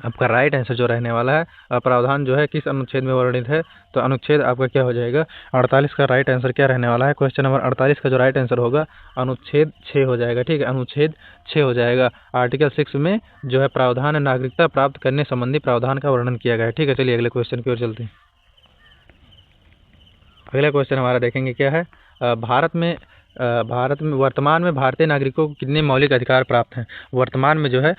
आपका राइट आंसर जो रहने वाला है, प्रावधान जो है किस अनुच्छेद में वर्णित है? तो अनुच्छेद आपका क्या हो जाएगा? 48 का राइट आंसर क्या रहने वाला है? क्वेश्चन नंबर 48 का जो राइट आंसर होगा अनुच्छेद 6 हो जाएगा, ठीक है? अनुच्छेद 6 हो जाएगा। आर्टिकल 6 में जो है प्रावधान नागरिकता प्राप्त करने संबंधी प्रावधान का वर्णन किया गया है, ठीक है? चलिए अगले क्वेश्चन की ओर चलते हैं। अगला क्वेश्चन हमारा देखेंगे क्या है? भारत में वर्तमान में भारतीय नागरिकों को कितने मौलिक अधिकार प्राप्त हैं? वर्तमान में जो है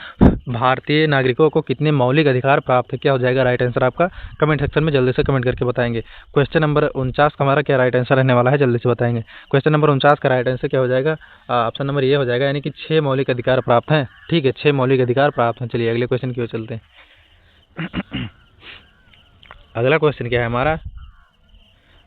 भारतीय नागरिकों को कितने मौलिक अधिकार प्राप्त है? क्या हो जाएगा राइट आंसर आपका? कमेंट सेक्शन में जल्दी से कमेंट करके बताएंगे। क्वेश्चन नंबर 49 का हमारा क्या राइट आंसर रहने वाला है? जल्दी से बताएंगे। क्वेश्चन नंबर 49 का राइट आंसर क्या हो जाएगा? ऑप्शन नंबर ये हो जाएगा, यानी कि 6 मौलिक अधिकार प्राप्त हैं, ठीक है? 6 मौलिक अधिकार प्राप्त हैं। चलिए अगले क्वेश्चन की ओर चलते हैं। अगला क्वेश्चन क्या है हमारा?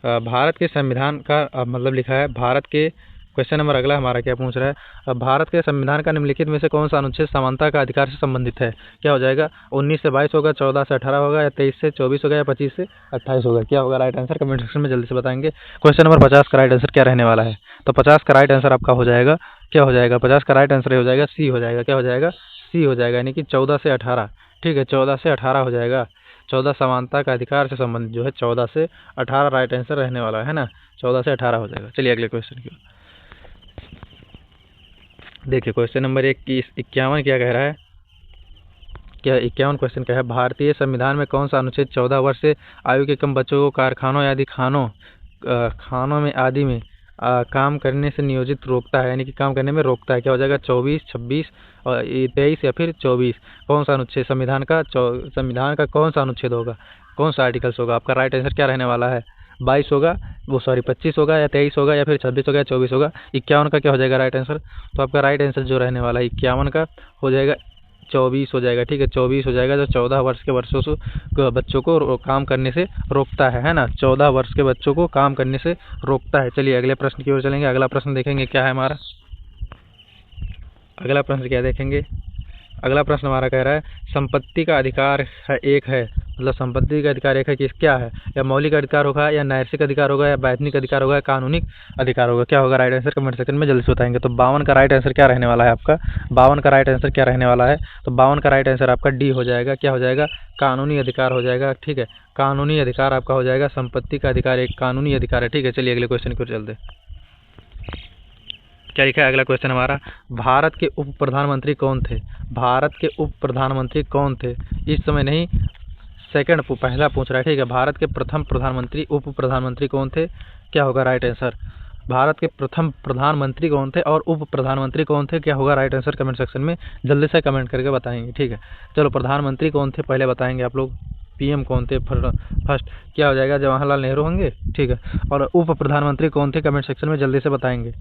भारत के संविधान का मतलब लिखा है भारत के, क्वेश्चन नंबर अगला हमारा क्या पूछ रहा है? भारत के संविधान का निम्नलिखित में से कौन सा अनुच्छेद समानता का अधिकार से संबंधित है? क्या हो जाएगा? 19 से 22 होगा, 14 से 18 होगा, या 23 से 24 होगा, या 25 से 28 होगा? क्या होगा राइट आंसर? कमेंट सेक्शन में जल्दी से बताएंगे। क्वेश्चन नंबर 50 का राइट आंसर क्या रहने वाला है? तो 50 का राइट आंसर आपका हो जाएगा, क्या हो जाएगा? 50 का राइट आंसर हो जाएगा सी हो जाएगा। क्या हो जाएगा? सी हो जाएगा, यानी कि 14 से 18, ठीक है? 14 से 18 हो जाएगा। 14 समानता का अधिकार से संबंधित जो है 14 से 18 राइट आंसर रहने वाला है ना? 14 से 18 हो जाएगा। चलिए अगले क्वेश्चन की देखिए। क्वेश्चन नंबर 51 क्या कह रहा है? क्या 51 क्वेश्चन क्या है? भारतीय संविधान में कौन सा अनुच्छेद 14 वर्ष से आयु के कम बच्चों को कारखानों आदि खानों में आदि में काम करने से नियोजित रोकता है, यानी कि काम करने में रोकता है? क्या हो जाएगा? 24, 26 और 23 या फिर 24? कौन सा अनुच्छेद संविधान का कौन सा अनुच्छेद होगा? कौन सा आर्टिकल्स होगा? आपका राइट आंसर क्या रहने वाला है? 22 होगा, 25 होगा, या 23 होगा, या फिर 26 होगा, या 24 होगा? 51 का क्या हो जाएगा राइट आंसर? तो आपका राइट आंसर जो रहने वाला है 51 का हो जाएगा 24 हो जाएगा, ठीक है? 24 हो जाएगा, जो 14 वर्ष के बच्चों को काम करने से रोकता है ना? 14 वर्ष के बच्चों को काम करने से रोकता है। चलिए अगले प्रश्न की ओर चलेंगे। अगला प्रश्न देखेंगे क्या है हमारा? अगला प्रश्न क्या देखेंगे? अगला प्रश्न हमारा कह रहा है संपत्ति का अधिकार एक है, मतलब संपत्ति का अधिकार एक है कि क्या है? या मौलिक अधिकार होगा, या नैतिक अधिकार होगा, या वैधानिक अधिकार होगा, या कानूनिक अधिकार होगा? क्या होगा राइट आंसर? कमेंट सेकंड में जल्दी से बताएंगे। तो 52 का राइट आंसर क्या रहने वाला है आपका? 52 का राइट आंसर क्या रहने वाला है? तो 52 का राइट आंसर आपका डी हो जाएगा। क्या हो जाएगा? कानूनी अधिकार हो जाएगा, ठीक है? कानूनी अधिकार आपका हो जाएगा। संपत्ति का अधिकार एक कानूनी अधिकार है, ठीक है? चलिए अगले क्वेश्चन की ओर चलते हैं। क्या लिखा है अगला क्वेश्चन हमारा? भारत के उप प्रधानमंत्री कौन थे? भारत के उप प्रधानमंत्री कौन थे? इस समय नहीं, पहला पूछ रहा है, ठीक है? भारत के प्रथम प्रधानमंत्री, उप प्रधानमंत्री कौन थे? क्या होगा राइट आंसर? भारत के प्रथम प्रधानमंत्री कौन थे और उप प्रधानमंत्री कौन थे? क्या होगा राइट आंसर? कमेंट सेक्शन में जल्दी से कमेंट करके बताएंगे, ठीक है? चलो, प्रधानमंत्री कौन थे पहले बताएंगे आप लोग। पीएम कौन थे फर्स्ट? क्या हो जाएगा? जवाहरलाल नेहरू होंगे, ठीक है? और उप प्रधानमंत्री कौन थे? कमेंट सेक्शन में जल्दी से बताएंगे।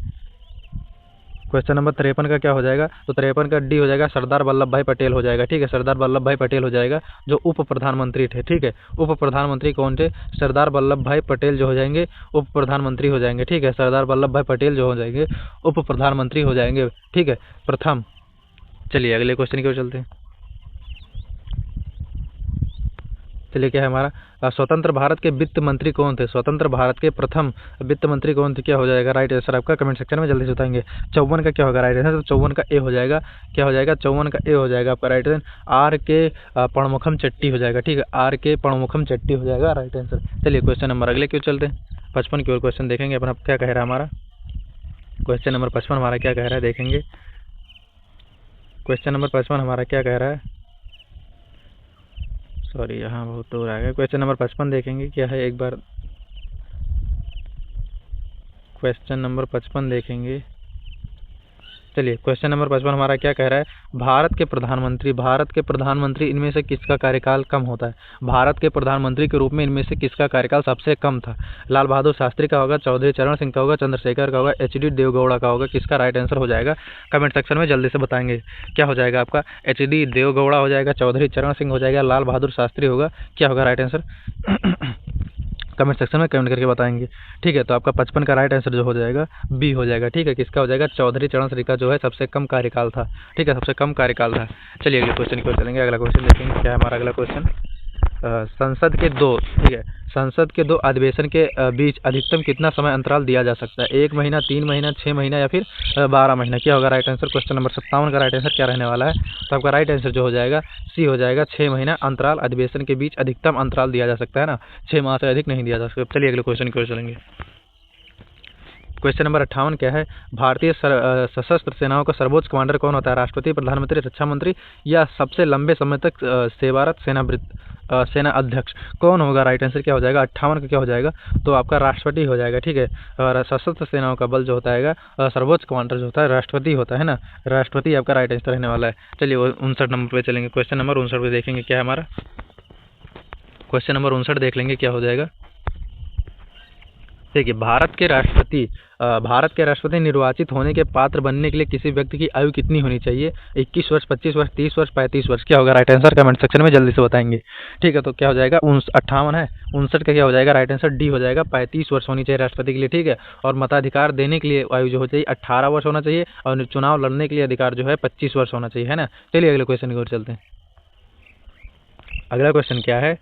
क्वेश्चन नंबर 53 का क्या हो जाएगा? तो 53 का डी हो जाएगा, सरदार वल्लभ भाई पटेल हो जाएगा, ठीक है? सरदार वल्लभ भाई पटेल हो जाएगा, जो उप प्रधानमंत्री थे, ठीक है? उप प्रधानमंत्री कौन थे? सरदार वल्लभ भाई पटेल जो हो जाएंगे उप प्रधानमंत्री हो जाएंगे, ठीक है? सरदार वल्लभ भाई पटेल जो हो जाएंगे उप प्रधानमंत्री हो जाएंगे, ठीक है? प्रथम। चलिए अगले क्वेश्चन की ओर चलते हैं। चलिए क्या है हमारा? स्वतंत्र भारत के वित्त मंत्री कौन थे? स्वतंत्र भारत के प्रथम वित्त मंत्री कौन थे? क्या हो जाएगा राइट आंसर आपका? कमेंट सेक्शन में जल्दी से बताएंगे। 54 का क्या होगा राइट आंसर? तो 54 का ए हो जाएगा। क्या हो जाएगा? 54 का ए हो जाएगा आपका राइट आंसर। आर के पणमुखम चट्टी हो जाएगा, ठीक है? आर के पणमुखम चट्टी हो जाएगा राइट आंसर। चलिए क्वेश्चन नंबर अगले की ओर चलते हैं। 55 की ओर क्वेश्चन देखेंगे अपना क्या कह रहा है हमारा। क्वेश्चन नंबर 55 हमारा क्या कह रहा है देखेंगे। क्वेश्चन नंबर 55 हमारा क्या कह रहा है? सॉरी, यहाँ बहुत दूर आ गया। क्वेश्चन नंबर 55 देखेंगे क्या है एक बार। क्वेश्चन नंबर 55 देखेंगे। चलिए क्वेश्चन नंबर 55 हमारा क्या कह रहा है? भारत के प्रधानमंत्री इनमें से किसका कार्यकाल कम होता है? भारत के प्रधानमंत्री के रूप में इनमें से किसका कार्यकाल सबसे कम था? लाल बहादुर शास्त्री का होगा, चौधरी चरण सिंह का होगा, चंद्रशेखर का होगा, एच डी देवगौड़ा का होगा? किसका राइट आंसर हो जाएगा? कमेंट सेक्शन में जल्दी से बताएंगे। क्या हो जाएगा आपका? एच डी देवगौड़ा हो जाएगा, चौधरी चरण सिंह हो जाएगा, लाल बहादुर शास्त्री होगा? क्या होगा राइट आंसर? कमेंट सेक्शन में कमेंट करके बताएंगे। ठीक है, तो आपका 55 का राइट आंसर जो हो जाएगा बी हो जाएगा। ठीक है, किसका हो जाएगा? चौधरी चरण सिंह का जो है सबसे कम कार्यकाल था। ठीक है, सबसे कम कार्यकाल था। चलिए अगले क्वेश्चन की ओर चलेंगे। अगला क्वेश्चन देखेंगे क्या है हमारा अगला क्वेश्चन। संसद के दो ठीक है, संसद के दो अधिवेशन के बीच अधिकतम कितना समय अंतराल दिया जा सकता है? 1 महीना, 3 महीना, 6 महीना या फिर 12 महीना? क्या होगा राइट आंसर? क्वेश्चन नंबर 57 का राइट आंसर क्या रहने वाला है? तो आपका राइट आंसर जो हो जाएगा सी हो जाएगा। 6 महीना अंतराल अधिवेशन के बीच अधिकतम अंतराल दिया जा सकता है ना, 6 माह से अधिक नहीं दिया जा सकता। चलिए अगले क्वेश्चन की ओर चलेंगे। क्वेश्चन नंबर 58 क्या है? भारतीय सशस्त्र सेनाओं का सर्वोच्च कमांडर कौन होता है? राष्ट्रपति, प्रधानमंत्री, रक्षा मंत्री या सबसे लंबे समय तक सेवारत सेना अध्यक्ष? कौन होगा? राइट आंसर क्या हो जाएगा? 58 का क्या हो जाएगा? तो आपका राष्ट्रपति हो जाएगा। ठीक है, और सशस्त्र सेनाओं का बल जो होता है सर्वोच्च कमांडर जो होता है राष्ट्रपति होता है ना, राष्ट्रपति आपका राइट आंसर रहने वाला है। चलिए 59 नंबर पे चलेंगे। क्वेश्चन नंबर 59 पे देखेंगे क्या है हमारा। क्वेश्चन नंबर 59 देख लेंगे क्या हो जाएगा। देखिए, भारत के राष्ट्रपति निर्वाचित होने के पात्र बनने के लिए किसी व्यक्ति की आयु कितनी होनी चाहिए? 21 वर्ष, 25 वर्ष, 30 वर्ष, 35 वर्ष? क्या होगा राइट आंसर? कमेंट सेक्शन में जल्दी से बताएंगे। ठीक है, तो क्या हो जाएगा? 58 है, 59 का क्या हो जाएगा? राइट आंसर डी हो जाएगा। 35 वर्ष होनी चाहिए राष्ट्रपति के लिए। ठीक है, और मताधिकार देने के लिए आयु जो हो चाहिए 18 वर्ष होना चाहिए, और चुनाव लड़ने के लिए अधिकार जो है 25 वर्ष होना चाहिए, है ना। चलिए अगले क्वेश्चन की ओर चलते हैं। अगला क्वेश्चन क्या है?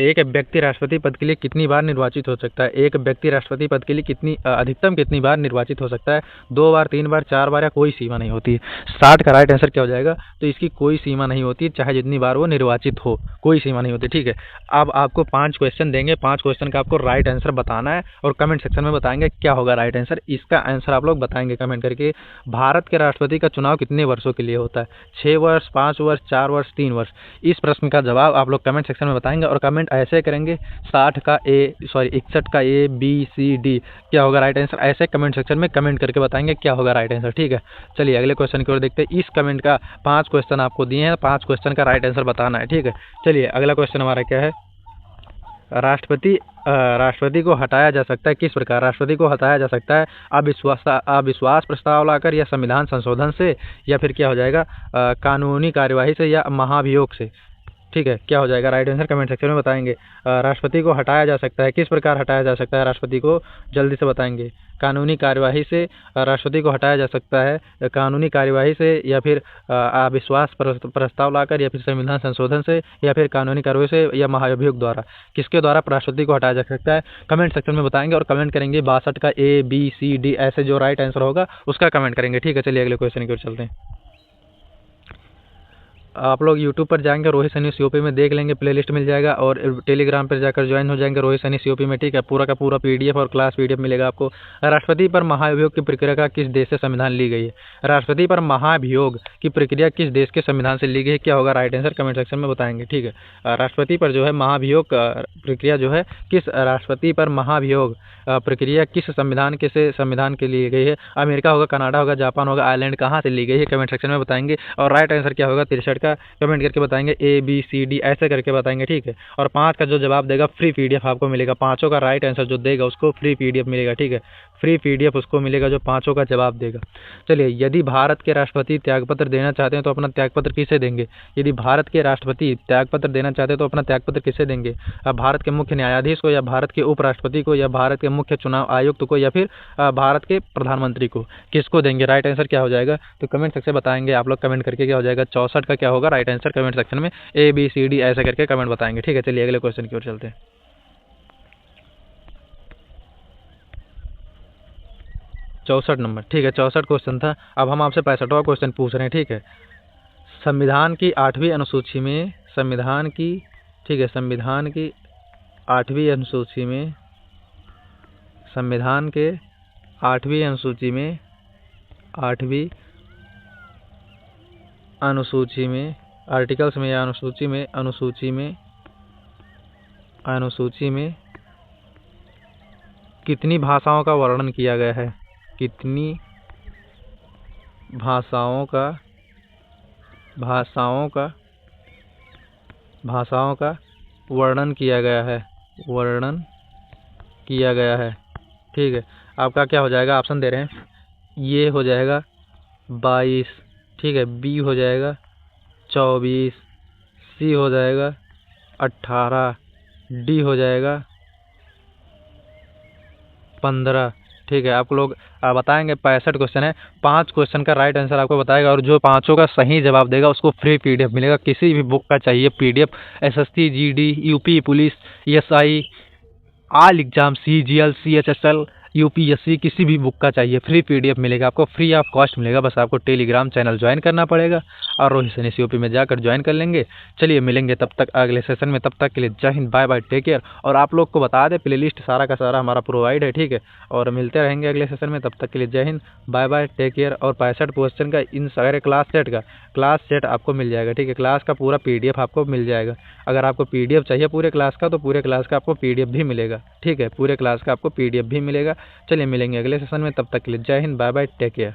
एक व्यक्ति राष्ट्रपति पद के लिए कितनी बार निर्वाचित हो सकता है? एक व्यक्ति राष्ट्रपति पद के लिए अधिकतम कितनी बार निर्वाचित हो सकता है? 2 बार, 3 बार, 4 बार या कोई सीमा नहीं होती है। 60 का राइट आंसर क्या हो जाएगा? तो इसकी कोई सीमा नहीं होती, चाहे जितनी बार वो निर्वाचित हो, कोई सीमा नहीं होती। ठीक है, अब आपको 5 क्वेश्चन देंगे, 5 क्वेश्चन का आपको राइट आंसर बताना है और कमेंट सेक्शन में बताएंगे क्या होगा राइट आंसर। इसका आंसर आप लोग बताएंगे कमेंट करके। भारत के राष्ट्रपति का चुनाव कितने वर्षों के लिए होता है? 6 वर्ष, 5 वर्ष, 4 वर्ष, 3 वर्ष? इस प्रश्न का जवाब आप लोग कमेंट सेक्शन में बताएंगे और कमेंट ऐसे करेंगे 61 का ए बी सी डी। क्या होगा राइट आंसर? ऐसे कमेंट सेक्शन में कमेंट करके बताएंगे क्या होगा राइट आंसर। ठीक है, चलिए अगले क्वेश्चन की ओर देखते हैं। इस कमेंट का 5 क्वेश्चन आपको दिए हैं, 5 क्वेश्चन का राइट आंसर बताना है। ठीक है, चलिए अगला क्वेश्चन हमारा क्या है? राष्ट्रपति को हटाया जा सकता है किस प्रकार? राष्ट्रपति को हटाया जा सकता है अविश्वास प्रस्ताव लाकर, या संविधान संशोधन से, या फिर क्या हो जाएगा कानूनी कार्यवाही से, या महाभियोग से? ठीक है, क्या हो जाएगा राइट आंसर? कमेंट सेक्शन में बताएंगे। राष्ट्रपति को हटाया जा सकता है किस प्रकार? हटाया जा सकता है राष्ट्रपति को, जल्दी से बताएंगे। कानूनी कार्यवाही से राष्ट्रपति को हटाया जा सकता है, कानूनी कार्यवाही से, या फिर अविश्वास प्रस्ताव लाकर, या फिर संविधान संशोधन से, या फिर कानूनी कार्यवाही से, या महाभियोग द्वारा? किसके द्वारा राष्ट्रपति को हटाया जा सकता है? कमेंट सेक्शन में बताएंगे और कमेंट करेंगे 62 का ए बी सी डी, ऐसे जो राइट आंसर होगा उसका कमेंट करेंगे। ठीक है, चलिए अगले क्वेश्चन की ओर चलते हैं। आप लोग यूट्यूब पर जाएंगे, रोहित सैनी सीओपी में देख लेंगे, प्लेलिस्ट मिल जाएगा, और टेलीग्राम पर जाकर ज्वाइन हो जाएंगे रोहित सैनी सीओपी में। ठीक है, पूरा का पूरा पीडीएफ और क्लास पीडीएफ मिलेगा आपको। राष्ट्रपति पर महाभियोग की प्रक्रिया का किस देश से संविधान ली गई है? राष्ट्रपति पर महाभियोग की प्रक्रिया किस देश के संविधान से ली गई है? क्या होगा राइट आंसर? कमेंट सेक्शन में बताएंगे। ठीक है, राष्ट्रपति पर जो है महाभियोग प्रक्रिया जो है किस राष्ट्रपति पर महाभियोग प्रक्रिया किस संविधान के लिए गई है? अमेरिका होगा, कनाडा होगा, जापान होगा, आयरलैंड? कहाँ से ली गई है? कमेंट सेक्शन में बताएंगे। और राइट आंसर क्या होगा 63 का? कमेंट करके बताएंगे ए बी सी डी, ऐसे करके बताएंगे। ठीक है, और 5 का जो जवाब देगा फ्री पीडीएफ आपको मिलेगा। 5 का राइट आंसर जो देगा उसको फ्री पीडीएफ मिलेगा। ठीक है, फ्री पीडीएफ उसको मिलेगा जो 5 का जवाब देगा। चलिए, यदि भारत के राष्ट्रपति त्यागपत्र देना चाहते हैं तो अपना त्यागपत्र किसे देंगे? यदि भारत के राष्ट्रपति त्यागपत्र देना चाहते हैं तो अपना त्यागपत्र किसे देंगे? भारत के मुख्य न्यायाधीश को, या भारत के उपराष्ट्रपति को, या भारत के मुख्य चुनाव आयुक्त को, या फिर भारत के प्रधानमंत्री को? किसको देंगे? राइट आंसर क्या हो जाएगा? तो कमेंट सेक्शन बताएंगे आप लोग कमेंट करके क्या हो जाएगा। 64 का क्या होगा राइट आंसर? कमेंट सेक्शन में ए बी सी डी ऐसे करके कमेंट बताएंगे। ठीक है, चलिए अगले क्वेश्चन की ओर चलते हैं। 64 नंबर। ठीक है, 64 क्वेश्चन था। अब हम आपसे 65वां क्वेश्चन पूछ रहे हैं। ठीक है, संविधान की 8वीं अनुसूची में, संविधान की 8वीं अनुसूची में, संविधान के 8वीं अनुसूची में, 8वीं अनुसूची में, आर्टिकल्स में या अनुसूची में कितनी भाषाओं का वर्णन किया गया है? कितनी भाषाओं का वर्णन किया गया है? ठीक है, आपका क्या हो जाएगा? ऑप्शन दे रहे हैं। ये हो जाएगा 22, ठीक है, बी हो जाएगा 24, सी हो जाएगा 18, डी हो जाएगा 15। ठीक है, आप लोग बताएंगे 65 क्वेश्चन है, 5 क्वेश्चन का राइट आंसर आपको बताएगा और जो पाँचों का सही जवाब देगा उसको फ्री पीडीएफ मिलेगा। किसी भी बुक का चाहिए PDF, SSC, GD, UP police, SI, all exam, CGL, CHSL, UPSC, किसी भी बुक का चाहिए फ्री पीडीएफ मिलेगा आपको, फ्री ऑफ कॉस्ट मिलेगा। बस आपको टेलीग्राम चैनल ज्वाइन करना पड़ेगा और रोहित सैनी यूपी में जाकर ज्वाइन कर लेंगे। चलिए मिलेंगे तब तक अगले सेशन में, तब तक के लिए Jai Hind, bye bye, take care. और आप लोग को बता दें प्लेलिस्ट सारा का सारा हमारा प्रोवाइड है, ठीक है। और मिलते रहेंगे अगले सेशन में, तब तक के लिए Jai Hind, bye bye, take care. और 65 क्वेश्चन का इन सारे क्लास सेट आपको मिल जाएगा, ठीक है। क्लास का पूरा पीडीएफ आपको मिल जाएगा। अगर आपको पीडीएफ चाहिए पूरे क्लास का तो पूरे क्लास का आपको पीडीएफ भी मिलेगा, ठीक है। पूरे क्लास का आपको पीडीएफ भी मिलेगा। चलिए मिलेंगे अगले सेशन में, तब तक के लिए Jai Hind, bye bye, take care.